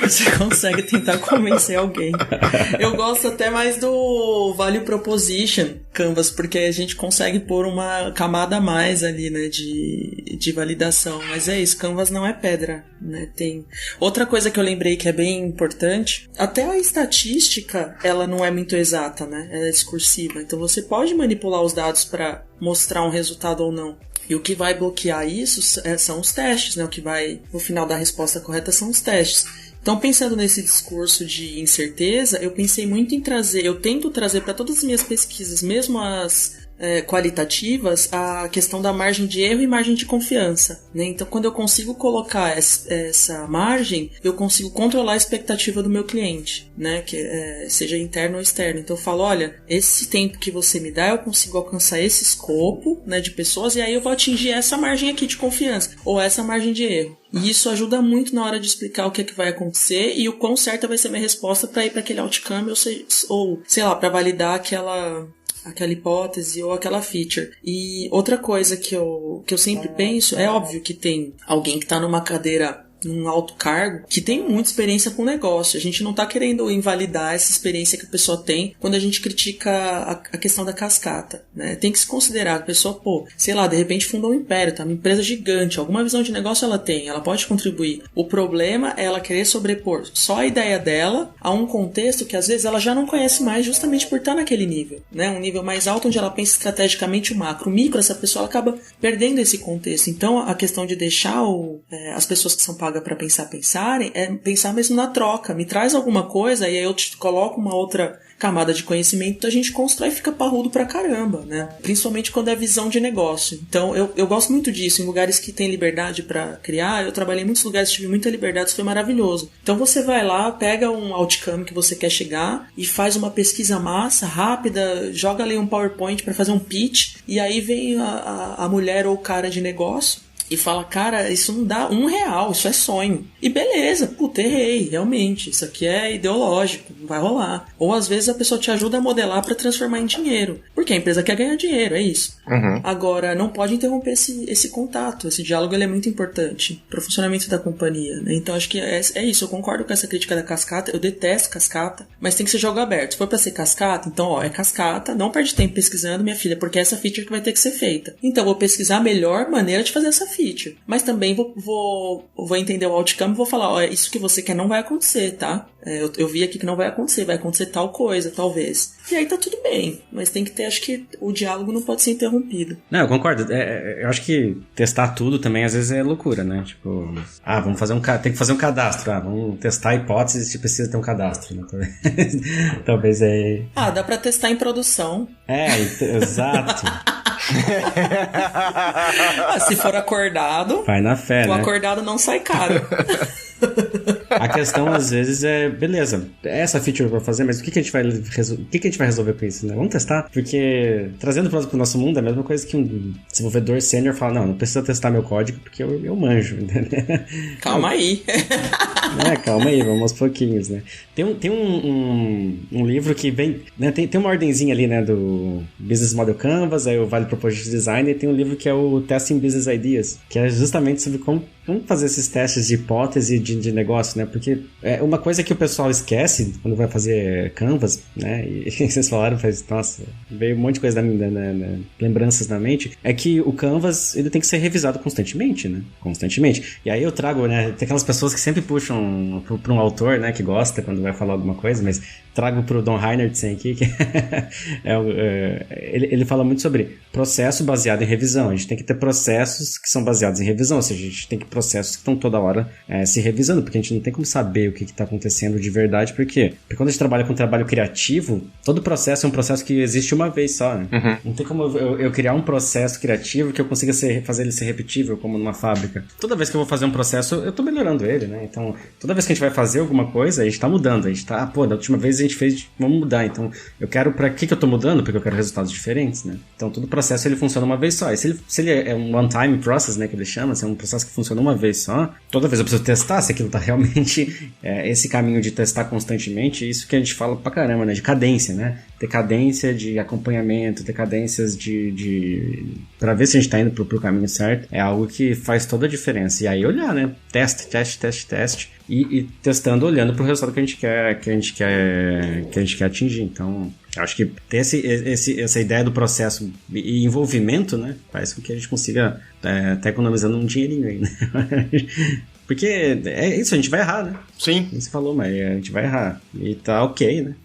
você consegue tentar convencer alguém. Eu gosto até mais do Value Proposition Canvas, porque a gente consegue pôr uma camada a mais ali, né? De validação. Mas é isso, Canvas não é pedra, né? Tem outra coisa que eu lembrei que é bem importante. Até a estatística, ela não é muito exata, né? Ela é discursiva. Então você pode manipular os dados para mostrar um resultado ou não. E o que vai bloquear isso são os testes, né? O que vai, no final, dar a resposta correta são os testes. Então, pensando nesse discurso de incerteza, eu pensei muito em eu tento trazer para todas as minhas pesquisas, mesmo as qualitativas, a questão da margem de erro e margem de confiança, né? Então, quando eu consigo colocar essa margem, eu consigo controlar a expectativa do meu cliente, né? Que seja interno ou externo. Então, eu falo, olha, esse tempo que você me dá, eu consigo alcançar esse escopo, né, de pessoas, e aí eu vou atingir essa margem aqui de confiança, ou essa margem de erro. E isso ajuda muito na hora de explicar o que é que vai acontecer e o quão certa vai ser a minha resposta para ir para aquele outcome ou sei lá, para validar aquela hipótese ou aquela feature. E outra coisa que eu sempre penso, é óbvio que tem alguém que está numa cadeira, num alto cargo, que tem muita experiência com o negócio. A gente não está querendo invalidar essa experiência que a pessoa tem quando a gente critica a questão da cascata, né? Tem que se considerar que a pessoa, sei lá, de repente fundou um império, tá? Uma empresa gigante, alguma visão de negócio ela tem, ela pode contribuir. O problema é ela querer sobrepor só a ideia dela a um contexto que às vezes ela já não conhece mais, justamente por estar naquele nível, né? Um nível mais alto onde ela pensa estrategicamente o macro. O micro, essa pessoa ela acaba perdendo esse contexto. Então, a questão de deixar as pessoas que são pagas para pensarem, é pensar mesmo na troca. Me traz alguma coisa e aí eu te coloco uma outra camada de conhecimento, a gente constrói e fica parrudo pra caramba, né? Principalmente quando é visão de negócio. Então, eu gosto muito disso. Em lugares que tem liberdade pra criar, eu trabalhei em muitos lugares, tive muita liberdade, isso foi maravilhoso. Então, você vai lá, pega um outcome que você quer chegar e faz uma pesquisa massa, rápida, joga ali um PowerPoint pra fazer um pitch, e aí vem a mulher ou o cara de negócio e fala, cara, isso não dá R$1, isso é sonho. E beleza, puta, errei, realmente, isso aqui é ideológico, não vai rolar. Ou às vezes a pessoa te ajuda a modelar para transformar em dinheiro, porque a empresa quer ganhar dinheiro, é isso. Uhum. Agora, não pode interromper esse contato, esse diálogo ele é muito importante para o funcionamento da companhia, né? Então acho que é isso, eu concordo com essa crítica da cascata, eu detesto cascata, mas tem que ser jogo aberto. Se for para ser cascata, então é cascata, não perde tempo pesquisando, minha filha, porque é essa feature que vai ter que ser feita. Então vou pesquisar a melhor maneira de fazer essa feature, mas também vou entender o outcome e vou falar, isso que você quer não vai acontecer, tá? Eu vi aqui que não vai acontecer tal coisa, talvez. E aí tá tudo bem, mas tem que ter, acho que o diálogo não pode ser interrompido. Não, eu concordo. Eu acho que testar tudo também às vezes é loucura, né? Tipo, vamos fazer tem que fazer um cadastro. Vamos testar a hipótese, a gente precisa ter um cadastro, né? Talvez dá pra testar em produção. Exato. Se for acordado, vai na fé, o né? acordado não sai caro. A questão às vezes é, beleza, essa feature eu vou fazer, mas o que a gente vai resolver com isso, né? Vamos testar, porque trazendo pro nosso mundo é a mesma coisa que um desenvolvedor sênior fala, não precisa testar meu código porque eu manjo, entendeu? Calma aí. Calma aí, vamos aos pouquinhos, né? Tem um livro que vem, né? Tem uma ordenzinha ali, né, do Business Model Canvas, aí o Vale Proposition Design, e tem um livro que é o Testing Business Ideas, que é justamente sobre como fazer esses testes de hipótese de negócio, né? Porque uma coisa que o pessoal esquece quando vai fazer Canvas, né? E vocês falaram, nossa, veio um monte de coisa lembranças na mente, é que o Canvas, ele tem que ser revisado constantemente, né? Constantemente. E aí eu trago, né? Tem aquelas pessoas que sempre puxam para um autor, né? Que gosta quando vai falar alguma coisa, mas trago pro Don Heinertsen aqui, que ele fala muito sobre processo baseado em revisão. A gente tem que ter processos que são baseados em revisão, ou seja, a gente tem que processos que estão toda hora se revisando, porque a gente não tem como saber o que está acontecendo de verdade. Por quê? Porque quando a gente trabalha com trabalho criativo, todo processo é um processo que existe uma vez só, né? Uhum. Não tem como eu criar um processo criativo que eu consiga fazer ele ser repetível, como numa fábrica. Toda vez que eu vou fazer um processo, eu estou melhorando ele, né? Então, toda vez que a gente vai fazer alguma coisa, a gente está mudando. A gente está, da última vez a gente fez, vamos mudar. Então, eu quero, para que eu estou mudando? Porque eu quero resultados diferentes, né? Então, todo processo, ele funciona uma vez só. E se ele é um one-time process, né, que ele chama, se é um processo que funciona uma vez só, toda vez eu preciso testar se aquilo tá realmente esse caminho de testar constantemente, isso que a gente fala pra caramba, né, de cadência, né, ter cadência de acompanhamento, ter cadências pra ver se a gente tá indo pro caminho certo, é algo que faz toda a diferença. E aí olhar, né, teste e testando, olhando pro resultado que a gente quer atingir. Então, acho que ter essa ideia do processo e envolvimento, né, faz com que a gente consiga até economizando um dinheirinho aí, né? Porque é isso, a gente vai errar, né? Sim. Você falou, mas a gente vai errar. E tá ok, né?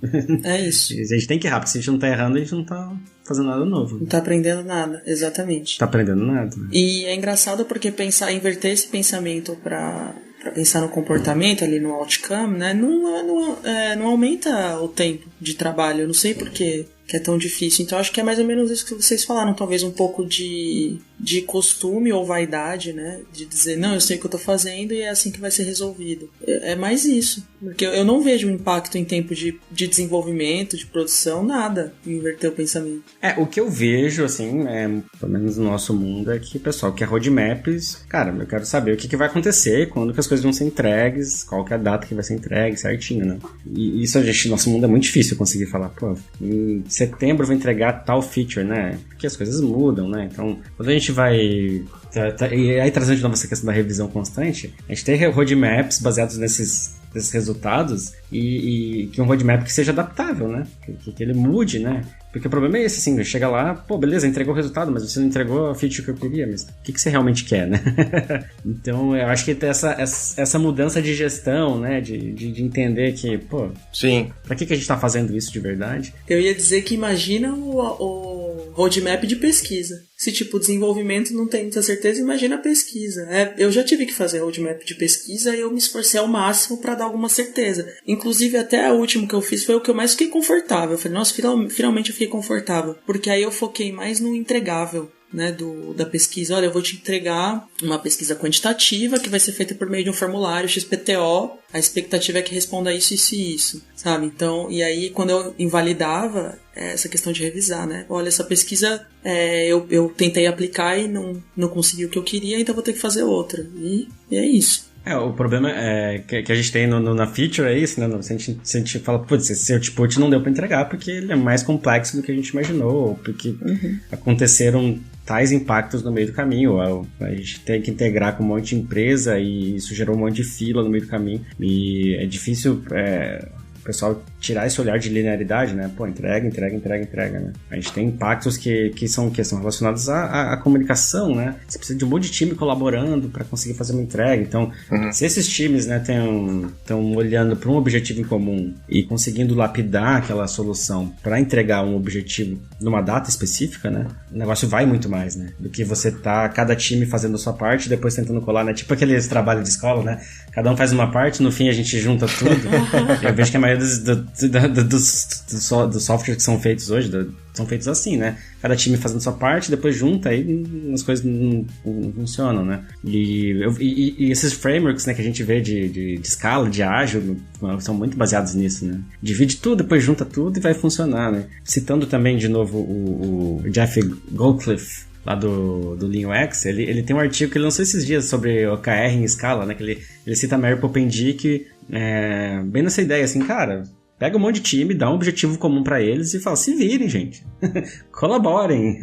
É isso. A gente tem que errar, porque se a gente não tá errando, a gente não tá fazendo nada novo. Não tá aprendendo nada, exatamente. Tá aprendendo nada. Né? E é engraçado porque inverter esse pensamento pra pensar no comportamento ali, no outcome, né? Não aumenta o tempo de trabalho. Eu não sei por que é tão difícil. Então acho que é mais ou menos isso que vocês falaram. Talvez um pouco de costume ou vaidade, né? De dizer, não, eu sei o que eu tô fazendo e é assim que vai ser resolvido. É mais isso. Porque eu não vejo um impacto em tempo de desenvolvimento, de produção, nada. Inverter o pensamento. O que eu vejo, assim, pelo menos no nosso mundo, é que o pessoal quer roadmaps. Cara, eu quero saber o que vai acontecer, quando que as coisas vão ser entregues, qual que é a data que vai ser entregue, certinho, né? E isso, nosso mundo é muito difícil conseguir falar, pô, em setembro eu vou entregar tal feature, né? Porque as coisas mudam, né? Então, quando a gente vai... E aí, trazendo de novo essa questão da revisão constante, a gente tem roadmaps baseados nesses resultados e que um roadmap que seja adaptável, né? Que ele mude, né? Porque o problema é esse, assim, chega lá, pô, beleza, entregou o resultado, mas você não entregou a feature que eu queria, mas o que você realmente quer, né? Então, eu acho que tem essa mudança de gestão, né, de entender que, pô, sim, pra que a gente tá fazendo isso de verdade? Eu ia dizer que imagina o roadmap de pesquisa. Se, tipo, o desenvolvimento não tem muita certeza, imagina a pesquisa. Eu já tive que fazer roadmap de pesquisa e eu me esforcei ao máximo pra dar alguma certeza. Inclusive, até o último que eu fiz foi o que eu mais fiquei confortável. Eu falei, nossa, finalmente eu fiquei confortável. Porque aí eu foquei mais no entregável, né, da pesquisa. Olha, eu vou te entregar uma pesquisa quantitativa que vai ser feita por meio de um formulário XPTO. A expectativa é que responda isso, isso e isso, sabe? Então, e aí quando eu invalidava essa questão de revisar, né? Olha, essa pesquisa eu tentei aplicar e não consegui o que eu queria, então vou ter que fazer outra. E é isso. O problema que a gente tem na feature é isso, né? Se a gente fala, putz, esse output não deu pra entregar porque ele é mais complexo do que a gente imaginou, ou porque aconteceram tais impactos no meio do caminho. A gente tem que integrar com um monte de empresa e isso gerou um monte de fila no meio do caminho. E é difícil o pessoal tirar esse olhar de linearidade, né? Pô, entrega, né? A gente tem impactos que são relacionados à comunicação, né? Você precisa de um monte de time colaborando para conseguir fazer uma entrega. Então, se esses times, né, estão olhando para um objetivo em comum e conseguindo lapidar aquela solução para entregar um objetivo numa data específica, né? O negócio vai muito mais, né? Do que você cada time fazendo a sua parte e depois tentando colar, né? Tipo aqueles trabalhos de escola, né? Cada um faz uma parte, no fim a gente junta tudo. Eu vejo que a maioria dos softwares que são feitos hoje são feitos assim, né? Cada time fazendo sua parte, depois junta, aí as coisas não funcionam, né? E esses frameworks, né, que a gente vê de escala, de ágil, são muito baseados nisso, né? Divide tudo, depois junta tudo e vai funcionar, né? Citando também, de novo, o Jeff Golcliffe, lá do Lean UX, ele tem um artigo que ele lançou esses dias sobre OKR em escala, né? Que ele cita a Mary Popendick, bem nessa ideia, assim, cara, pega um monte de time, dá um objetivo comum pra eles e fala, se virem, gente. Colaborem.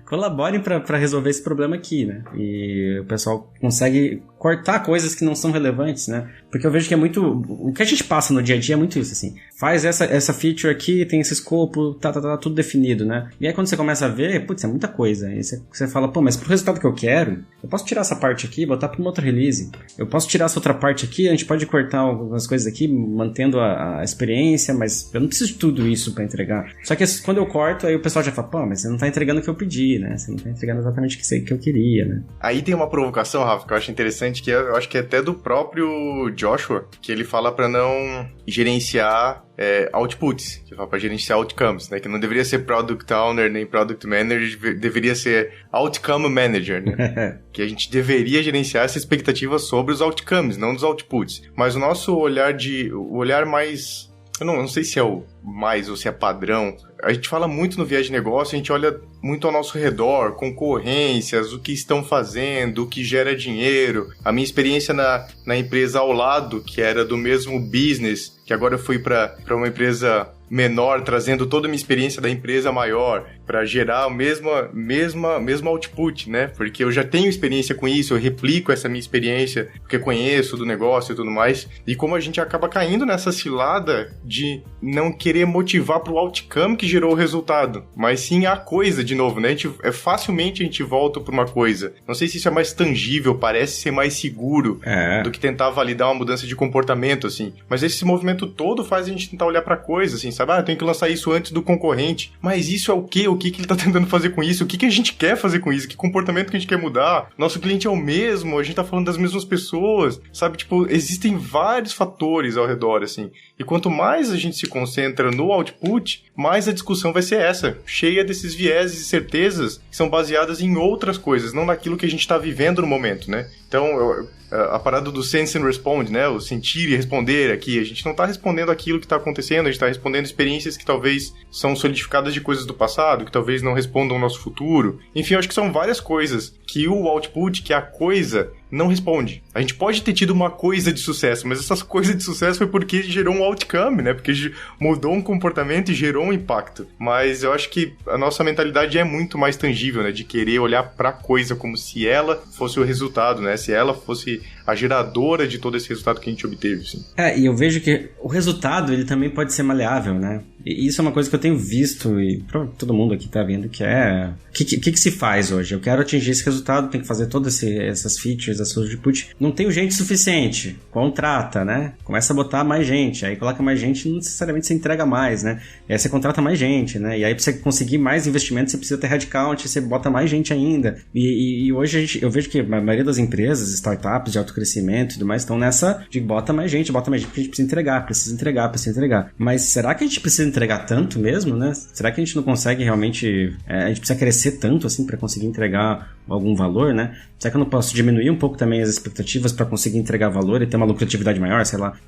Colaborem pra resolver esse problema aqui, né? E o pessoal consegue cortar coisas que não são relevantes, né? Porque eu vejo que é muito... O que a gente passa no dia a dia é muito isso, assim. Faz essa feature aqui, tem esse escopo, tá tudo definido, né? E aí quando você começa a ver, putz, é muita coisa. Aí você fala, pô, mas pro resultado que eu quero, eu posso tirar essa parte aqui e botar pra uma outra release. Eu posso tirar essa outra parte aqui, a gente pode cortar algumas coisas aqui, mantendo a experiência, mas eu não preciso de tudo isso pra entregar. Só que quando eu corto, aí o pessoal já fala, pô, mas você não tá entregando o que eu pedi, né? Você não tá entregando exatamente o que eu queria, né? Aí tem uma provocação, Rafa, que eu acho interessante, que eu acho que é até do próprio Joshua, que ele fala pra não gerenciar outputs, que fala pra gerenciar outcomes, né? Que não deveria ser Product Owner nem Product Manager, deveria ser Outcome Manager, né? Que a gente deveria gerenciar essa expectativa sobre os outcomes, não dos outputs. Mas o nosso olhar mais... Eu não sei se é o mais ou se é padrão. A gente fala muito no viés de negócio, a gente olha muito ao nosso redor, concorrências, o que estão fazendo, o que gera dinheiro. A minha experiência na empresa ao lado, que era do mesmo business, que agora eu fui para uma empresa menor, trazendo toda a minha experiência da empresa maior, para gerar o mesmo output, né? Porque eu já tenho experiência com isso, eu replico essa minha experiência, porque conheço do negócio e tudo mais. E como a gente acaba caindo nessa cilada de não querer motivar pro outcome que gerou o resultado, mas sim a coisa, de novo, né? Facilmente a gente volta pra uma coisa. Não sei se isso é mais tangível, parece ser mais seguro do que tentar validar uma mudança de comportamento, assim. Mas esse movimento todo faz a gente tentar olhar pra coisa, assim, sabe? Eu tenho que lançar isso antes do concorrente. Mas isso é o quê? O que ele tá tentando fazer com isso? O que a gente quer fazer com isso? Que comportamento que a gente quer mudar? Nosso cliente é o mesmo? A gente tá falando das mesmas pessoas? Sabe? Tipo, existem vários fatores ao redor, assim. E quanto mais a gente se concentra no output, mais a discussão vai ser essa, cheia desses vieses e certezas que são baseadas em outras coisas, não naquilo que a gente tá vivendo no momento, né? Então, a parada do sense and respond, né? O sentir e responder aqui. A gente não tá respondendo aquilo que tá acontecendo, a gente tá respondendo experiências que talvez são solidificadas de coisas do passado, que talvez não respondam ao nosso futuro. Enfim, eu acho que são várias coisas que o output, que a coisa, não responde. A gente pode ter tido uma coisa de sucesso, mas essa coisa de sucesso foi porque gerou um outcome, né? Porque mudou um comportamento e gerou um impacto. Mas eu acho que a nossa mentalidade é muito mais tangível, né? De querer olhar pra coisa como se ela fosse o resultado, né? Se ela fosse a geradora de todo esse resultado que a gente obteve, assim. E eu vejo que o resultado, ele também pode ser maleável, né? E isso é uma coisa que eu tenho visto, e todo mundo aqui tá vendo, que é... O que se faz hoje? Eu quero atingir esse resultado, tenho que fazer todas essas features, essa output. Não tenho gente suficiente. Contrata, né? Começa a botar mais gente. Aí coloca mais gente, não necessariamente você entrega mais, né? E aí você contrata mais gente, né? E aí pra você conseguir mais investimento, você precisa ter headcount, você bota mais gente ainda. E hoje eu vejo que a maioria das empresas, startups de alto crescimento e tudo mais, estão nessa de bota mais gente, porque a gente precisa entregar. Mas será que a gente precisa entregar tanto mesmo, né? Será que a gente não consegue realmente... a gente precisa crescer tanto, assim, para conseguir entregar algum valor, né? Será que eu não posso diminuir um pouco também as expectativas para conseguir entregar valor e ter uma lucratividade maior, sei lá?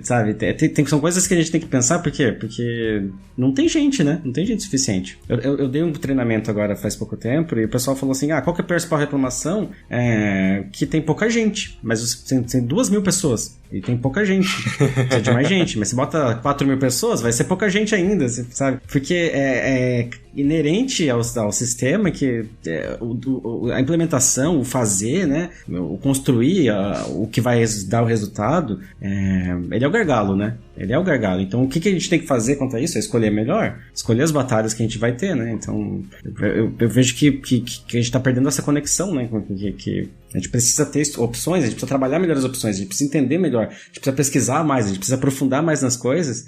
Sabe? São coisas que a gente tem que pensar, por quê? Porque não tem gente, né? Não tem gente suficiente. Eu dei um treinamento agora faz pouco tempo e o pessoal falou assim, qual que é a principal reclamação? Que tem pouca gente, mas tem 2.000 pessoas e tem pouca gente. Precisa de mais gente, mas se bota 4.000 pessoas, vai ser pouca gente ainda, sabe? Porque é inerente ao sistema que a implementação, o fazer, né? O construir, o que vai dar o resultado, ele é o gargalo, né? Ele é o gargalo. Então, o que a gente tem que fazer contra isso? É escolher melhor, escolher as batalhas que a gente vai ter, né? Então, eu vejo que a gente tá perdendo essa conexão, né? Que a gente precisa ter opções, a gente precisa trabalhar melhor as opções, a gente precisa entender melhor, a gente precisa pesquisar mais, a gente precisa aprofundar mais nas coisas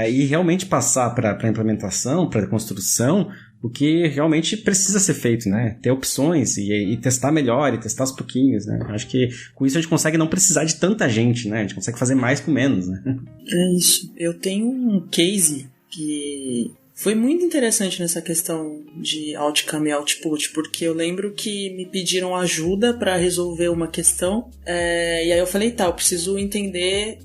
e realmente passar para a implementação, para a construção, o que realmente precisa ser feito, né? Ter opções e testar melhor e testar aos pouquinhos, né? Acho que com isso a gente consegue não precisar de tanta gente, né? A gente consegue fazer mais com menos, né? É isso. Eu tenho um case que foi muito interessante nessa questão de outcome e output, porque eu lembro que me pediram ajuda para resolver uma questão, e aí eu falei, eu preciso entender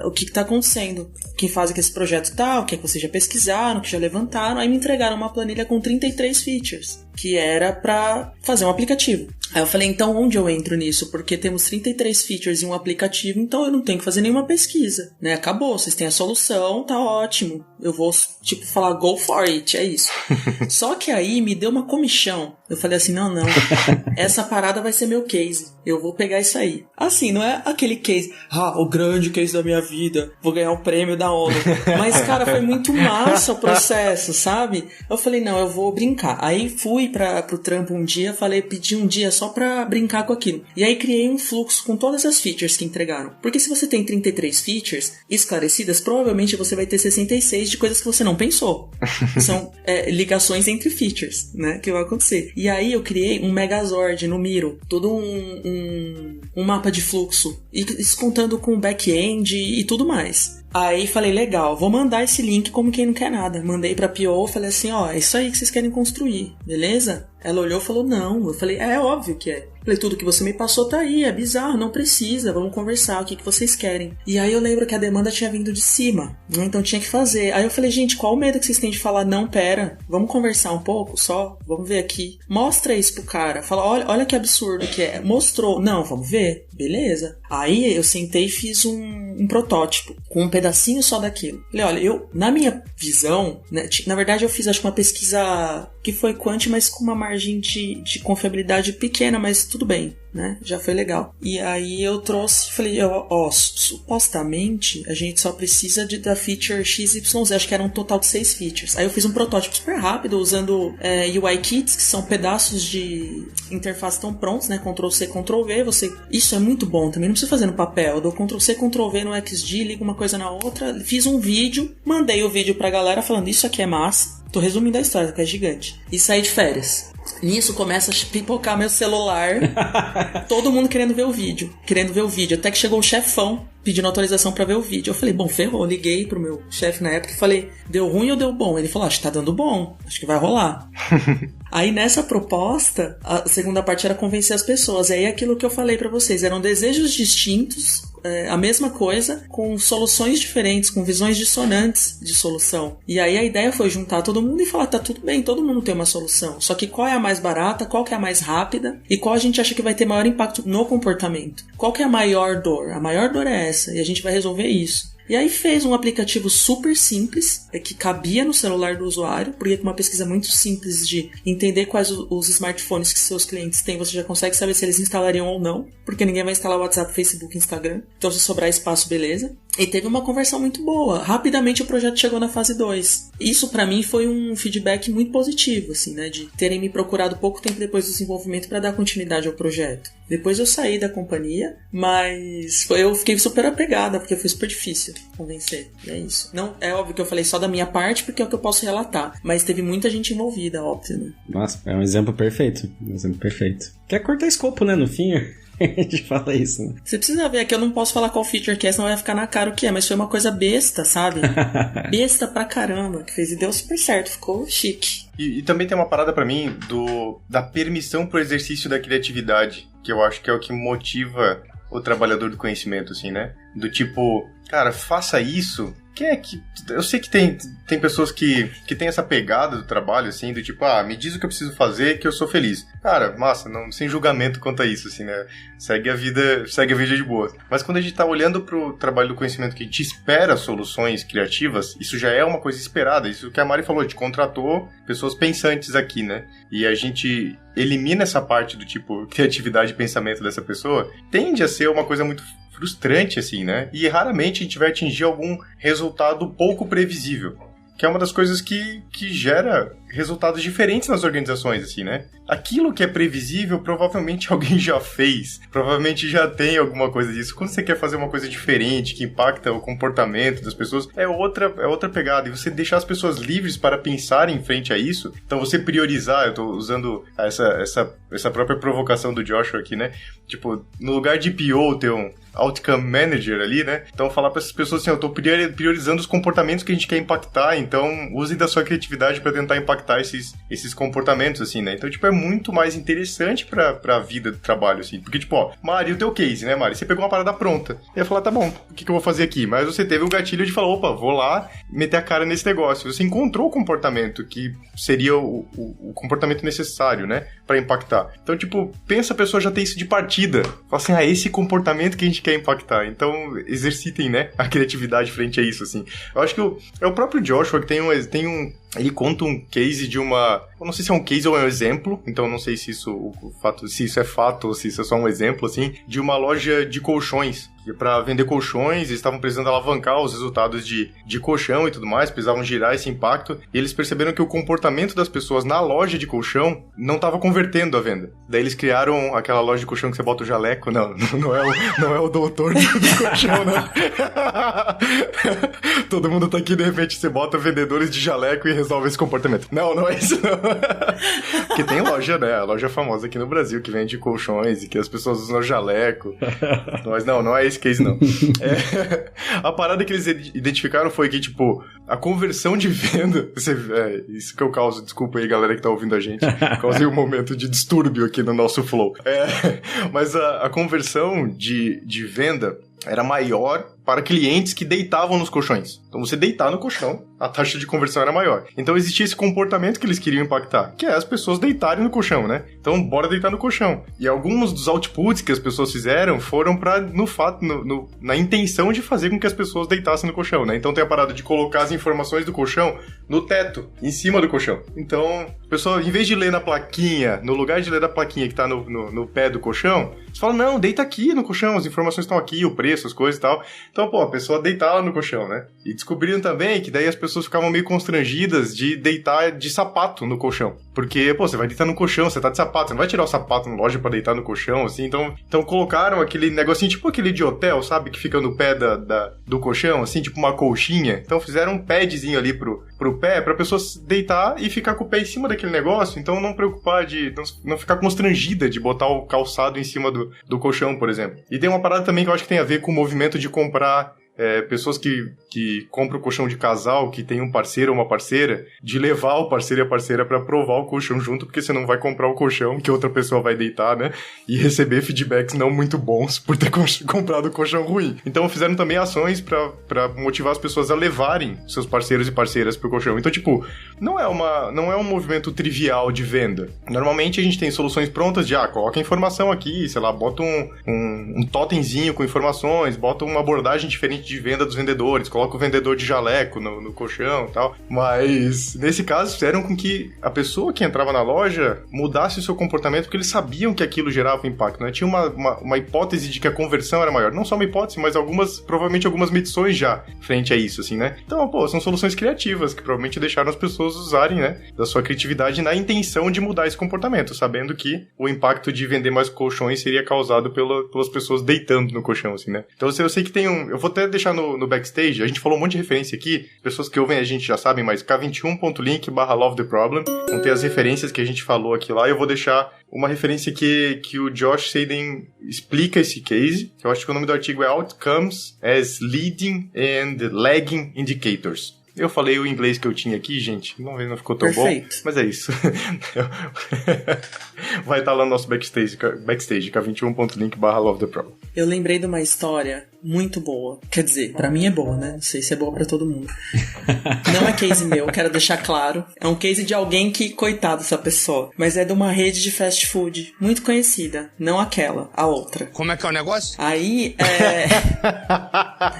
o que tá acontecendo, que fase que esse projeto tá, o que é que vocês já pesquisaram, o que já levantaram. Aí me entregaram uma planilha com 33 features, que era pra fazer um aplicativo. Aí eu falei, então onde eu entro nisso? Porque temos 33 features em um aplicativo, então eu não tenho que fazer nenhuma pesquisa, né? Acabou, vocês têm a solução, tá ótimo. Eu vou, falar go for it, é isso. Só que aí me deu uma comichão. Eu falei assim, não, essa parada vai ser meu case. Eu vou pegar isso aí. Assim, não é aquele case, o grande case da minha vida, vou ganhar um prêmio da ONU. Mas, cara, foi muito massa o processo, sabe? Eu falei, não, eu vou brincar. Aí fui pro trampo um dia, pedi um dia só pra brincar com aquilo. E aí criei um fluxo com todas as features que entregaram. Porque se você tem 33 features esclarecidas, provavelmente você vai ter 66 de coisas que você não pensou. São ligações entre features, né? Que vai acontecer. E aí eu criei um Megazord no Miro, todo um mapa de fluxo, e isso contando com back-end e tudo mais. Aí falei, legal, vou mandar esse link como quem não quer nada. Mandei pra PO, falei assim, é isso aí que vocês querem construir, beleza? Ela olhou e falou, não. Eu falei, é óbvio que é. Falei, tudo que você me passou tá aí, é bizarro, não precisa, vamos conversar, o que vocês querem? E aí eu lembro que a demanda tinha vindo de cima, né? Então tinha que fazer. Aí eu falei, gente, qual o medo que vocês têm de falar, não, pera, vamos conversar um pouco só? Vamos ver aqui. Mostra isso pro cara, fala, olha que absurdo que é. Mostrou, não, vamos ver, beleza. Aí eu sentei e fiz um protótipo com um PDF pedacinho só daquilo. Falei, olha, na minha visão, né, na verdade eu fiz acho que uma pesquisa que foi quant, mas com uma margem de confiabilidade pequena, mas tudo bem, né? Já foi legal. E aí eu falei, supostamente a gente só precisa da feature XYZ, acho que era um total de 6 features. Aí eu fiz um protótipo super rápido, usando UI kits, que são pedaços de interface tão prontos, né? Ctrl+C, Ctrl+V, isso é muito bom também, não precisa fazer no papel. Eu dou Ctrl+C, Ctrl+V no XD, ligo uma coisa na outra, fiz um vídeo, mandei o vídeo pra galera falando, isso aqui é massa. Tô resumindo a história, que é gigante. E saí de férias. Nisso começa a pipocar meu celular. Todo mundo querendo ver o vídeo. Até que chegou o chefão pedindo autorização pra ver o vídeo. Eu falei, bom, ferrou. Liguei pro meu chefe na época e falei, deu ruim ou deu bom? Ele falou, acho que tá dando bom. Acho que vai rolar. Aí nessa proposta, a segunda parte era convencer as pessoas. E aí aquilo que eu falei pra vocês, eram desejos distintos, a mesma coisa, com soluções diferentes, com visões dissonantes de solução. E aí a ideia foi juntar todo mundo e falar, tá tudo bem, todo mundo tem uma solução. Só que qual é a mais barata, qual que é a mais rápida e qual a gente acha que vai ter maior impacto no comportamento? Qual que é a maior dor? A maior dor é essa, e a gente vai resolver isso. E aí fez um aplicativo super simples, que cabia no celular do usuário, porque com uma pesquisa muito simples de entender quais os smartphones que seus clientes têm, você já consegue saber se eles instalariam ou não, porque ninguém vai instalar WhatsApp, Facebook, Instagram. Então se sobrar espaço, beleza. E teve uma conversão muito boa. Rapidamente o projeto chegou na fase 2. Isso pra mim foi um feedback muito positivo, assim, né? De terem me procurado pouco tempo depois do desenvolvimento para dar continuidade ao projeto. Depois eu saí da companhia, mas eu fiquei super apegada, porque foi super difícil convencer. E é isso. Não, é óbvio que eu falei só da minha parte, porque é o que eu posso relatar. Mas teve muita gente envolvida, óbvio, né? Nossa, é um exemplo perfeito. Quer cortar escopo, né, no fim? A gente fala isso, né? Você precisa ver, que eu não posso falar qual feature que é, senão vai ficar na cara o que é, mas foi uma coisa besta, sabe? Besta pra caramba que fez e deu super certo, ficou chique. E também tem uma parada pra mim da permissão pro exercício da criatividade, que eu acho que é o que motiva o trabalhador do conhecimento, assim, né? Do tipo, cara, faça isso. Quem é que... Eu sei que tem pessoas que tem essa pegada do trabalho, assim, do tipo, me diz o que eu preciso fazer que eu sou feliz. Cara, massa, não, sem julgamento quanto a isso, assim, né? Segue a vida de boa. Mas quando a gente tá olhando pro trabalho do conhecimento que a gente espera soluções criativas, isso já é uma coisa esperada. Isso que a Mari falou, a gente contratou pessoas pensantes aqui, né? E a gente elimina essa parte do tipo, criatividade e pensamento dessa pessoa, tende a ser uma coisa muito frustrante, assim, né? E raramente a gente vai atingir algum resultado pouco previsível, que é uma das coisas que gera resultados diferentes nas organizações, assim, né? Aquilo que é previsível, provavelmente alguém já fez, provavelmente já tem alguma coisa disso. Quando você quer fazer uma coisa diferente, que impacta o comportamento das pessoas, é outra pegada. E você deixar as pessoas livres para pensar em frente a isso, então você priorizar, eu tô usando essa própria provocação do Joshua aqui, né? Tipo, no lugar de PO ter um Outcome Manager ali, né? Então falar para essas pessoas assim, eu tô priorizando os comportamentos que a gente quer impactar, então use da sua criatividade para tentar impactar esses comportamentos, assim, né? Então, tipo, é muito mais interessante pra vida do trabalho, assim. Porque, tipo, Mari, o teu case, né, Mari? Você pegou uma parada pronta. E ia falar, tá bom, o que eu vou fazer aqui? Mas você teve o gatilho de falar, opa, vou lá meter a cara nesse negócio. Você encontrou o comportamento que seria o comportamento necessário, né? Pra impactar. Então, tipo, pensa a pessoa já ter isso de partida. Fala assim, esse comportamento que a gente quer impactar. Então, exercitem, né? A criatividade frente a isso, assim. Eu acho que é o próprio Joshua que tem um ele conta um case de uma... Eu não sei se é um case ou é um exemplo, então não sei se isso é fato ou se isso é só um exemplo, assim, de uma loja de colchões. Para vender colchões, eles estavam precisando alavancar os resultados de colchão e tudo mais, precisavam girar esse impacto, e eles perceberam que o comportamento das pessoas na loja de colchão não estava convertendo a venda. Daí eles criaram aquela loja de colchão que você bota o jaleco, não é o doutor do colchão, não. Todo mundo tá aqui, de repente você bota vendedores de jaleco e resolve esse comportamento. Não é isso, não. Porque tem loja, né, a loja famosa aqui no Brasil que vende colchões e que as pessoas usam jaleco, mas não é esse case, não. A parada que eles identificaram foi que, tipo, a conversão de venda... isso que eu causo, desculpa aí, galera que tá ouvindo a gente. Causei um momento de distúrbio aqui no nosso flow. Mas a conversão de venda era maior para clientes que deitavam nos colchões. Então você deitar no colchão, a taxa de conversão era maior. Então existia esse comportamento que eles queriam impactar, que é as pessoas deitarem no colchão, né? Então bora deitar no colchão. E alguns dos outputs que as pessoas fizeram foram para na intenção de fazer com que as pessoas deitassem no colchão, né? Então tem a parada de colocar as informações do colchão no teto, em cima do colchão. Então, a pessoa, em vez de ler na plaquinha, no lugar de ler da plaquinha que tá no pé do colchão, você fala, não, deita aqui no colchão, as informações estão aqui, o preço, as coisas e tal. Então, a pessoa deitava no colchão, né? E descobriram também que daí as pessoas ficavam meio constrangidas de deitar de sapato no colchão. Porque, você vai deitar no colchão, você tá de sapato, você não vai tirar o sapato na loja pra deitar no colchão, assim. Então colocaram aquele negocinho, tipo aquele de hotel, sabe? Que fica no pé do colchão, assim, tipo uma colchinha. Então fizeram um padzinho ali pro pé, pra pessoa deitar e ficar com o pé em cima daquele negócio. Então não preocupar de não ficar constrangida de botar o calçado em cima do colchão, por exemplo. E tem uma parada também que eu acho que tem a ver com o movimento de comprar... pessoas que compram o colchão de casal, que tem um parceiro ou uma parceira, de levar o parceiro e a parceira pra provar o colchão junto, porque você não vai comprar o colchão que outra pessoa vai deitar, né? E receber feedbacks não muito bons por ter comprado o colchão ruim. Então fizeram também ações pra motivar as pessoas a levarem seus parceiros e parceiras pro colchão. Então, tipo, não é um movimento trivial de venda. Normalmente a gente tem soluções prontas de, coloca informação aqui, sei lá, bota um totemzinho com informações, bota uma abordagem diferente de venda dos vendedores, coloca o vendedor de jaleco no colchão e tal, mas nesse caso fizeram com que a pessoa que entrava na loja mudasse o seu comportamento porque eles sabiam que aquilo gerava impacto, né? Tinha uma hipótese de que a conversão era maior, não só uma hipótese, mas provavelmente algumas medições já frente a isso, assim, né? Então, são soluções criativas que provavelmente deixaram as pessoas usarem, né, da sua criatividade na intenção de mudar esse comportamento, sabendo que o impacto de vender mais colchões seria causado pelas pessoas deitando no colchão, assim, né? Então, eu sei que tem eu vou até deixar no backstage, a gente falou um monte de referência aqui, pessoas que ouvem a gente já sabem, mas k21.link/lovetheproblem, vão ter as referências que a gente falou aqui lá, e eu vou deixar uma referência que o Josh Seiden explica esse case, que eu acho que o nome do artigo é Outcomes as Leading and Lagging Indicators. Eu falei o inglês que eu tinha aqui, gente. Não ficou tão Perfeito. Bom, mas é isso. Vai estar lá no nosso backstage k21.link/lovetheproblem. Eu lembrei de uma história muito boa. Quer dizer, pra mim é boa, né? Não sei se é boa pra todo mundo. Não é case meu, quero deixar claro. É um case de alguém que, coitado essa pessoa, mas é de uma rede de fast food muito conhecida. Não aquela, a outra. Como é que é o negócio? Aí,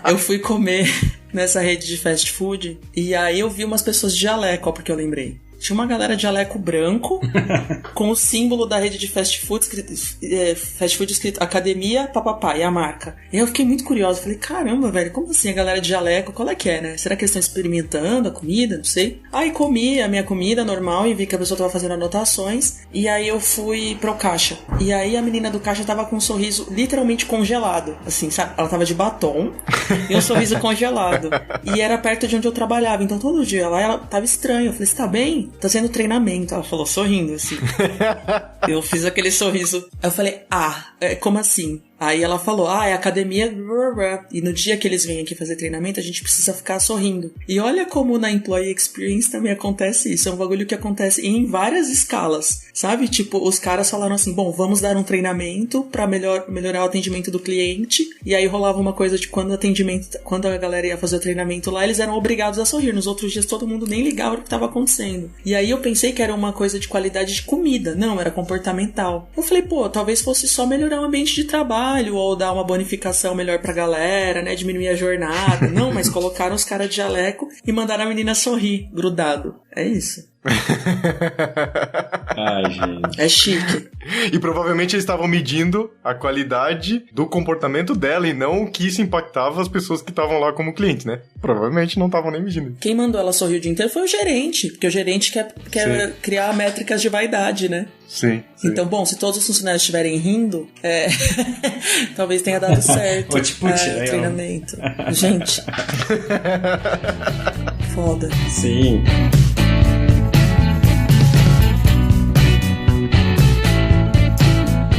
eu fui comer nessa rede de fast food e aí eu vi umas pessoas de jaleco, ó, porque eu lembrei. Tinha uma galera de jaleco branco com o símbolo da rede de fast food escrito academia, papapá, e a marca. E eu fiquei muito curiosa. Falei, caramba, velho, como assim a galera de jaleco? Qual é que é, né? Será que eles estão experimentando a comida? Não sei. Aí comi a minha comida normal e vi que a pessoa tava fazendo anotações. E aí eu fui pro caixa. E aí a menina do caixa tava com um sorriso literalmente congelado. Assim, sabe? Ela tava de batom e um sorriso congelado. E era perto de onde eu trabalhava. Então todo dia lá ela tava estranha. Eu falei, você tá bem? Tá sendo treinamento. Ela falou, sorrindo, assim. Eu fiz aquele sorriso. Eu falei, como assim? Aí ela falou, é academia... E no dia que eles vêm aqui fazer treinamento, a gente precisa ficar sorrindo. E olha como na Employee Experience também acontece isso. É um bagulho que acontece em várias escalas, sabe? Tipo, os caras falaram assim, bom, vamos dar um treinamento pra melhorar o atendimento do cliente. E aí rolava uma coisa de quando a galera ia fazer o treinamento lá, eles eram obrigados a sorrir. Nos outros dias todo mundo nem ligava o que estava acontecendo. E aí eu pensei que era uma coisa de qualidade de comida. Não, era comportamental. Eu falei, talvez fosse só melhorar o ambiente de trabalho, ou dar uma bonificação melhor pra galera, né, diminuir a jornada. Não, mas colocaram os caras de jaleco e mandaram a menina sorrir, grudado. É isso. Ai, gente. É chique. E provavelmente eles estavam medindo a qualidade do comportamento dela e não o que isso impactava as pessoas que estavam lá como clientes, né? Provavelmente não estavam nem medindo. Quem mandou ela sorrir o dia inteiro foi o gerente, porque o gerente quer criar métricas de vaidade, né? Sim. Então, bom, se todos os funcionários estiverem rindo, talvez tenha dado certo o treinamento. Gente. Foda. Sim.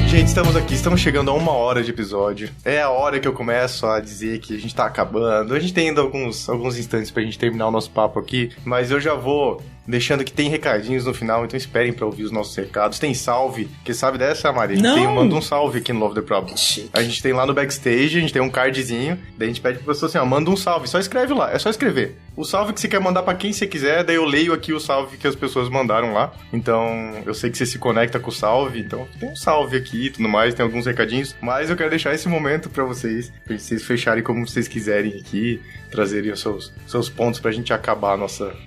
Gente, estamos chegando a 1 hora de episódio. É a hora que eu começo a dizer que a gente tá acabando. A gente tem ainda alguns instantes pra gente terminar o nosso papo aqui, mas eu já vou deixando que tem recadinhos no final, então esperem pra ouvir os nossos recados. Tem salve, que sabe dessa, Maria? A gente manda um salve aqui no Love the Problem. A gente tem lá no backstage, a gente tem um cardzinho, daí a gente pede pra você assim, ó, manda um salve, só escreve lá, é só escrever. O salve que você quer mandar pra quem você quiser, daí eu leio aqui o salve que as pessoas mandaram lá. Então, eu sei que você se conecta com o salve, então tem um salve aqui e tudo mais, tem alguns recadinhos, mas eu quero deixar esse momento pra vocês fecharem como vocês quiserem aqui, trazerem os seus pontos pra gente acabar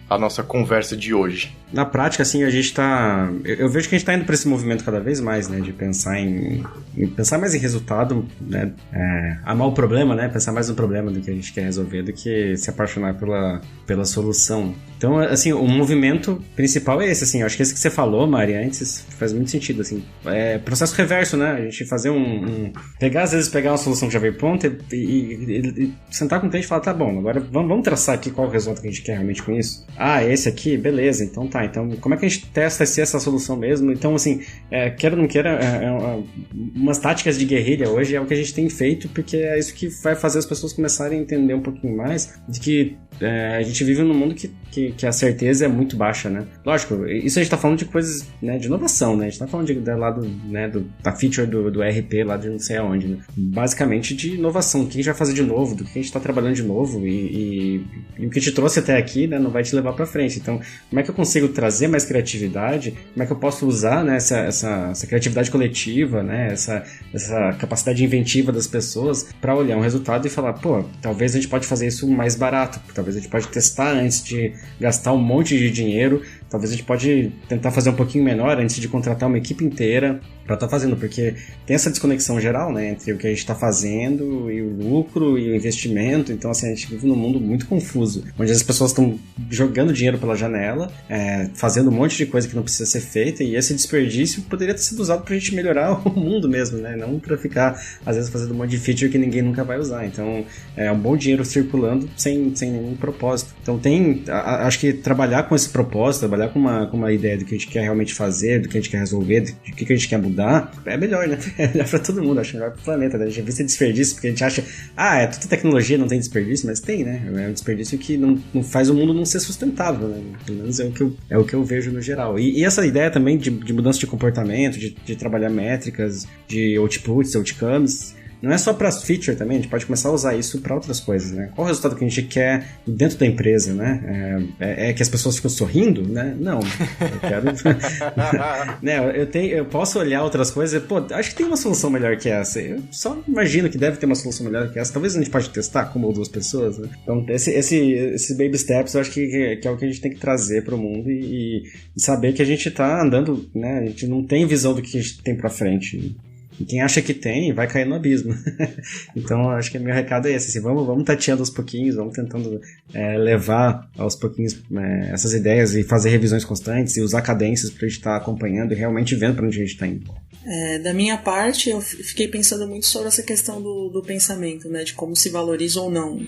a nossa conversa de hoje. Na prática, assim, a gente tá... Eu vejo que a gente tá indo pra esse movimento cada vez mais, né? De pensar pensar mais em resultado, né? Amar o problema, né? Pensar mais no problema do que a gente quer resolver, do que se apaixonar pela solução. Então, assim, o movimento principal é esse, assim. Eu acho que esse que você falou, Mari, antes, faz muito sentido, assim. É processo reverso, né? A gente fazer às vezes pegar uma solução que já veio pronta e sentar com o cliente e falar, tá bom, agora vamos traçar aqui qual o resultado que a gente quer realmente com isso. Ah, esse aqui? Beleza, então tá. Então, como é que a gente testa se essa solução mesmo? Então, assim, queira ou não queira, umas táticas de guerrilha hoje é o que a gente tem feito, porque é isso que vai fazer as pessoas começarem a entender um pouquinho mais de que a gente vive num mundo que a certeza é muito baixa, né? Lógico, isso a gente tá falando de coisas, né, de inovação, né? A gente tá falando da feature do RP lá de não sei aonde, né? Basicamente de inovação, o que a gente vai fazer de novo, do que a gente tá trabalhando de novo e o que te trouxe até aqui, né, não vai te levar pra frente. Então, como é que eu consigo trazer mais criatividade? Como é que eu posso usar, né, essa criatividade coletiva, né, essa capacidade inventiva das pessoas pra olhar um resultado e falar, pô, talvez a gente pode fazer isso mais barato, talvez a gente pode testar antes de gastar um monte de dinheiro, talvez a gente pode tentar fazer um pouquinho menor antes de contratar uma equipe inteira para estar fazendo, porque tem essa desconexão geral, né, entre o que a gente está fazendo e o lucro e o investimento. Então, assim, a gente vive num mundo muito confuso, onde as pessoas estão jogando dinheiro pela janela, fazendo um monte de coisa que não precisa ser feita, e esse desperdício poderia ter sido usado para a gente melhorar o mundo mesmo, né, não para ficar, às vezes, fazendo um monte de feature que ninguém nunca vai usar. Então, é um bom dinheiro circulando sem nenhum propósito. Então, acho que trabalhar com esse propósito, trabalhar com uma ideia do que a gente quer realmente fazer, do que a gente quer resolver, do que a gente quer mudar, é melhor, né? É melhor pra todo mundo, acho melhor pro planeta, né? A gente vê esse desperdício, porque a gente acha, é tudo tecnologia, não tem desperdício, mas tem, né? É um desperdício que não faz o mundo não ser sustentável, né? Pelo menos é o que eu vejo no geral. E essa ideia também de mudança de comportamento, de trabalhar métricas, de outputs, outcomes, não é só para as features também, a gente pode começar a usar isso para outras coisas, né? Qual o resultado que a gente quer dentro da empresa, né? É que as pessoas ficam sorrindo, né? Não, eu quero... né? Eu posso olhar outras coisas e, pô, acho que tem uma solução melhor que essa. Eu só imagino que deve ter uma solução melhor que essa. Talvez a gente pode testar com uma ou duas pessoas, né? Então, esses baby steps eu acho que é o que a gente tem que trazer para o mundo e saber que a gente tá andando, né? A gente não tem visão do que a gente tem para frente. E quem acha que tem, vai cair no abismo. Então, acho que o meu recado é esse. Assim, vamos tateando aos pouquinhos, vamos tentando levar aos pouquinhos essas ideias e fazer revisões constantes e usar cadências para a gente estar acompanhando e realmente vendo para onde a gente está indo. Da minha parte, eu fiquei pensando muito sobre essa questão do pensamento, né? De como se valoriza ou não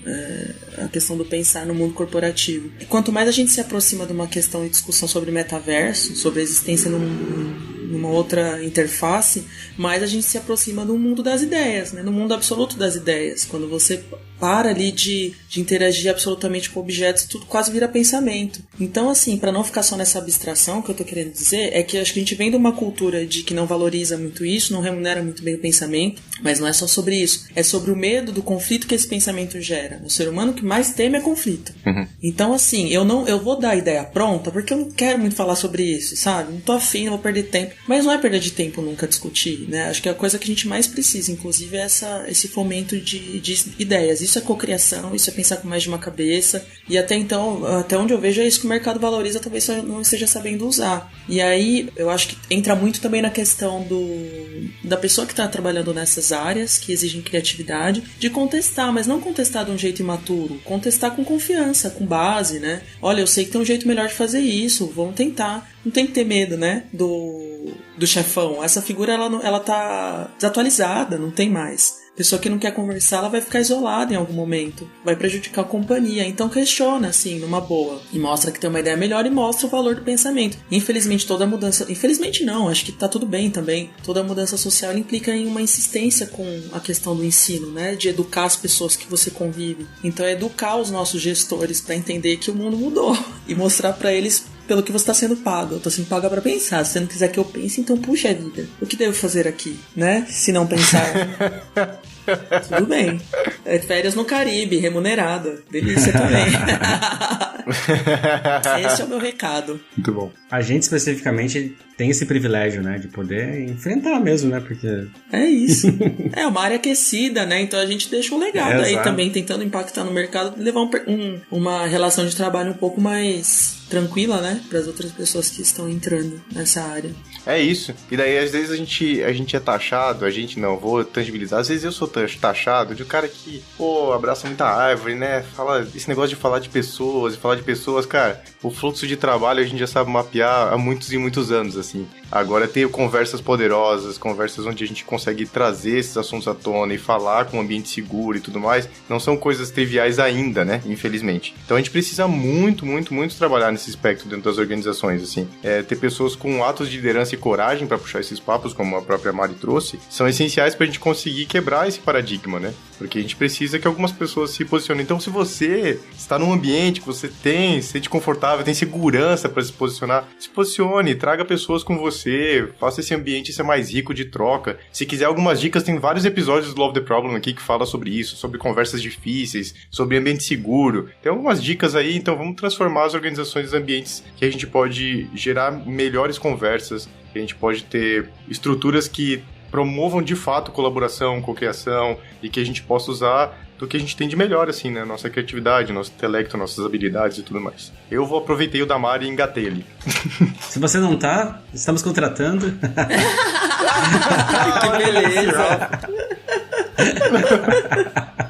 a questão do pensar no mundo corporativo. E quanto mais a gente se aproxima de uma questão de discussão sobre metaverso, sobre a existência numa outra interface, mais a gente se aproxima do mundo das ideias, né? No mundo absoluto das ideias. Quando você para ali de interagir absolutamente com objetos, tudo quase vira pensamento. Então, assim, para não ficar só nessa abstração, que eu tô querendo dizer é que acho que a gente vem de uma cultura de que não valoriza muito isso, não remunera muito bem o pensamento, mas não é só sobre isso. É sobre o medo do conflito que esse pensamento gera. O ser humano que mais teme é conflito. Uhum. Então, assim, eu vou dar a ideia pronta, porque eu não quero muito falar sobre isso, sabe? Não tô afim, não vou perder tempo. Mas não é perda de tempo nunca discutir, né? Acho que a coisa que a gente mais precisa, inclusive, é esse fomento de ideias. Isso é cocriação, isso é pensar com mais de uma cabeça. E até então, até onde eu vejo, é isso que o mercado valoriza, talvez só não esteja sabendo usar. E aí, eu acho que entra muito também na questão da pessoa que está trabalhando nessas áreas, que exigem criatividade, de contestar, mas não contestar de um jeito imaturo, contestar com confiança, com base, né? Olha, eu sei que tem um jeito melhor de fazer isso, vamos tentar. Não tem que ter medo, né, do chefão. Essa figura, ela tá desatualizada, não tem mais. A pessoa que não quer conversar, ela vai ficar isolada em algum momento. Vai prejudicar a companhia. Então questiona, assim, numa boa. E mostra que tem uma ideia melhor e mostra o valor do pensamento. Infelizmente, toda mudança... Infelizmente não, acho que tá tudo bem também. Toda mudança social implica em uma insistência com a questão do ensino, né? De educar as pessoas que você convive. Então é educar os nossos gestores para entender que o mundo mudou. E mostrar para eles pelo que você está sendo pago. Eu estou sendo paga para pensar. Se você não quiser que eu pense, então puxa vida. O que devo fazer aqui, né? Se não pensar. Tudo bem. Férias no Caribe, remunerada. Delícia também. Esse é o meu recado. Muito bom. A gente especificamente tem esse privilégio, né? De poder enfrentar mesmo, né? Porque... É isso. É uma área aquecida, né? Então a gente deixa um legado aí exato. também, tentando impactar no mercado e levar uma relação de trabalho um pouco mais tranquila, né? Para as outras pessoas que estão entrando nessa área. É isso. E daí, às vezes, a gente é taxado, a gente não, vou tangibilizar. Às vezes eu sou taxado de um cara que, abraça muita árvore, né? Fala esse negócio de falar de pessoas, cara, o fluxo de trabalho a gente já sabe mapear há muitos e muitos anos, assim. Agora ter conversas poderosas, conversas onde a gente consegue trazer esses assuntos à tona e falar com um ambiente seguro e tudo mais, não são coisas triviais ainda, né? Infelizmente. Então a gente precisa muito, muito, muito trabalhar nesse espectro dentro das organizações, assim. Ter pessoas com atos de liderança e coragem para puxar esses papos, como a própria Mari trouxe, são essenciais pra gente conseguir quebrar esse paradigma, né? Porque a gente precisa que algumas pessoas se posicionem. Então, se você está num ambiente que você se sente confortável, tem segurança para se posicionar, se posicione, traga pessoas com você, faça esse ambiente ser mais rico de troca. Se quiser algumas dicas, tem vários episódios do Love the Problem aqui que fala sobre isso, sobre conversas difíceis, sobre ambiente seguro. Tem algumas dicas aí, então vamos transformar as organizações em ambientes que a gente pode gerar melhores conversas, que a gente pode ter estruturas que promovam de fato colaboração, cocriação e que a gente possa usar do que a gente tem de melhor, assim, né? Nossa criatividade, nosso intelecto, nossas habilidades e tudo mais. Eu aproveitei o da Mari e engatei ele. Se você não tá, estamos contratando. Que beleza!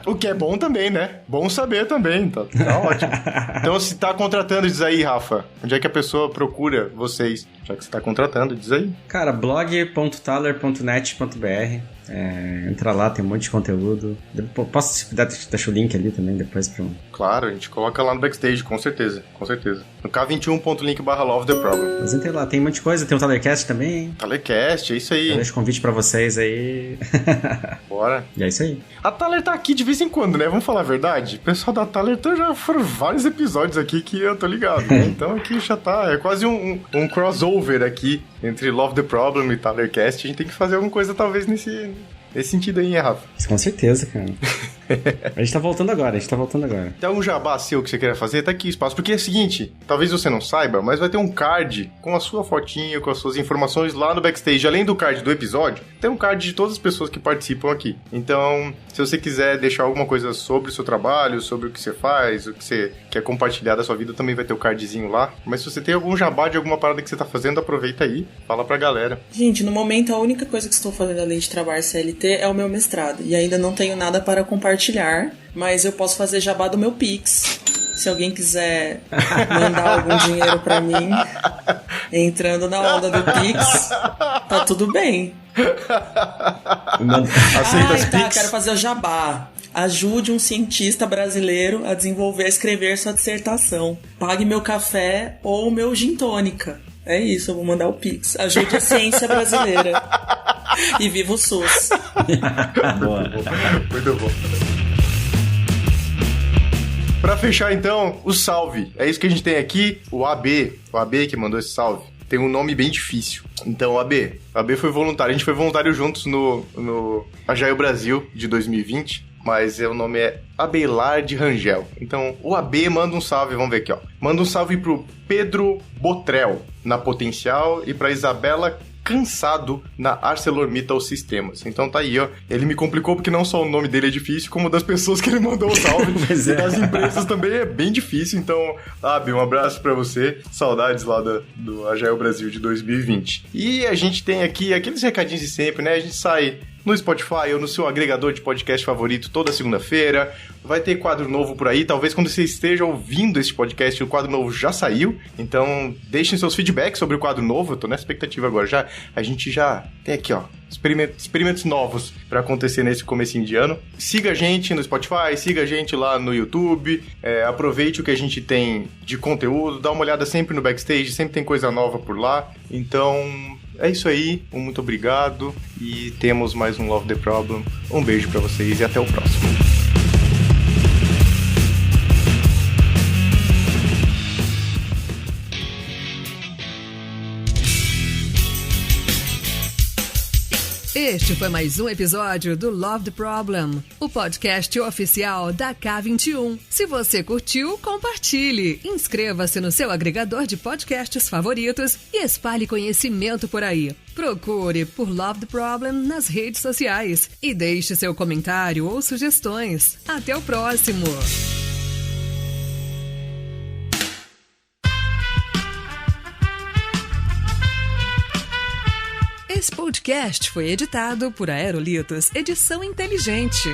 O que é bom também, né? Bom saber também, tá ótimo. Então, se tá contratando, diz aí, Rafa, onde é que a pessoa procura vocês? Já que você tá contratando, diz aí. Cara, blog.taller.net.br. Entra lá, tem um monte de conteúdo. Posso deixar o link ali também depois pra um... Claro, a gente coloca lá no backstage, com certeza, com certeza. No k21.link/lovetheproblem. Mas entrem lá, tem um monte de coisa, tem o Tallercast também, hein? Tallercast, é isso aí. Eu deixo convite pra vocês aí. Bora. E é isso aí. A Thaler tá aqui de vez em quando, né? Vamos falar a verdade? O pessoal da Thaler já foram vários episódios aqui que eu tô ligado, né? Então aqui já tá, é quase um crossover aqui entre Love the Problem e Tallercast. A gente tem que fazer alguma coisa talvez nesse sentido aí, hein, Rafa? Com certeza, cara. A gente tá voltando agora. Tem algum jabá seu que você queira fazer? Tá aqui o espaço. Porque é o seguinte, talvez você não saiba, mas vai ter um card com a sua fotinha, com as suas informações lá no backstage. Além do card do episódio, tem um card de todas as pessoas que participam aqui. Então, se você quiser deixar alguma coisa sobre o seu trabalho, sobre o que você faz, o que você quer compartilhar da sua vida, também vai ter o cardzinho lá. Mas se você tem algum jabá de alguma parada que você tá fazendo, aproveita aí, fala pra galera. Gente, no momento a única coisa que estou fazendo além de trabalhar CLT é o meu mestrado. E ainda não tenho nada para compartilhar, mas eu posso fazer jabá do meu Pix. Se alguém quiser mandar algum dinheiro pra mim, entrando na onda do Pix, tá tudo bem. Aceita as Pix? Quero fazer o jabá. Ajude um cientista brasileiro a desenvolver, a escrever sua dissertação. Pague meu café ou meu gin tônica. É isso, eu vou mandar o Pix. Ajude a ciência brasileira. E viva o SUS. Boa. Muito bom. Pra fechar, então, o salve. É isso que a gente tem aqui, o AB que mandou esse salve. Tem um nome bem difícil. Então, o AB foi voluntário. A gente foi voluntário juntos no Agile Brasil de 2020. Mas o nome é Abelard Rangel. Então, o AB manda um salve, vamos ver aqui, ó. Manda um salve pro Pedro Botrel, na Potencial, e pra Isabela Cansado, na ArcelorMittal Sistemas. Então tá aí, ó. Ele me complicou porque não só o nome dele é difícil, como das pessoas que ele mandou o salve. E das empresas também é bem difícil. Então, Abi, um abraço pra você. Saudades lá do Agile Brasil de 2020. E a gente tem aqui aqueles recadinhos de sempre, né? A gente sai no Spotify ou no seu agregador de podcast favorito toda segunda-feira. Vai ter quadro novo por aí. Talvez quando você esteja ouvindo este podcast, o quadro novo já saiu. Então, deixem seus feedbacks sobre o quadro novo. Eu tô nessa expectativa agora. A gente já tem aqui, ó, experimentos novos para acontecer nesse comecinho de ano. Siga a gente no Spotify, siga a gente lá no YouTube. Aproveite o que a gente tem de conteúdo. Dá uma olhada sempre no backstage. Sempre tem coisa nova por lá. Então... é isso aí, muito obrigado e temos mais um Love the Problem. Um beijo pra vocês e até o próximo. Este foi mais um episódio do Love the Problem, o podcast oficial da K21. Se você curtiu, compartilhe, inscreva-se no seu agregador de podcasts favoritos e espalhe conhecimento por aí. Procure por Love the Problem nas redes sociais e deixe seu comentário ou sugestões. Até o próximo! Esse podcast foi editado por Aerolitos Edição Inteligente.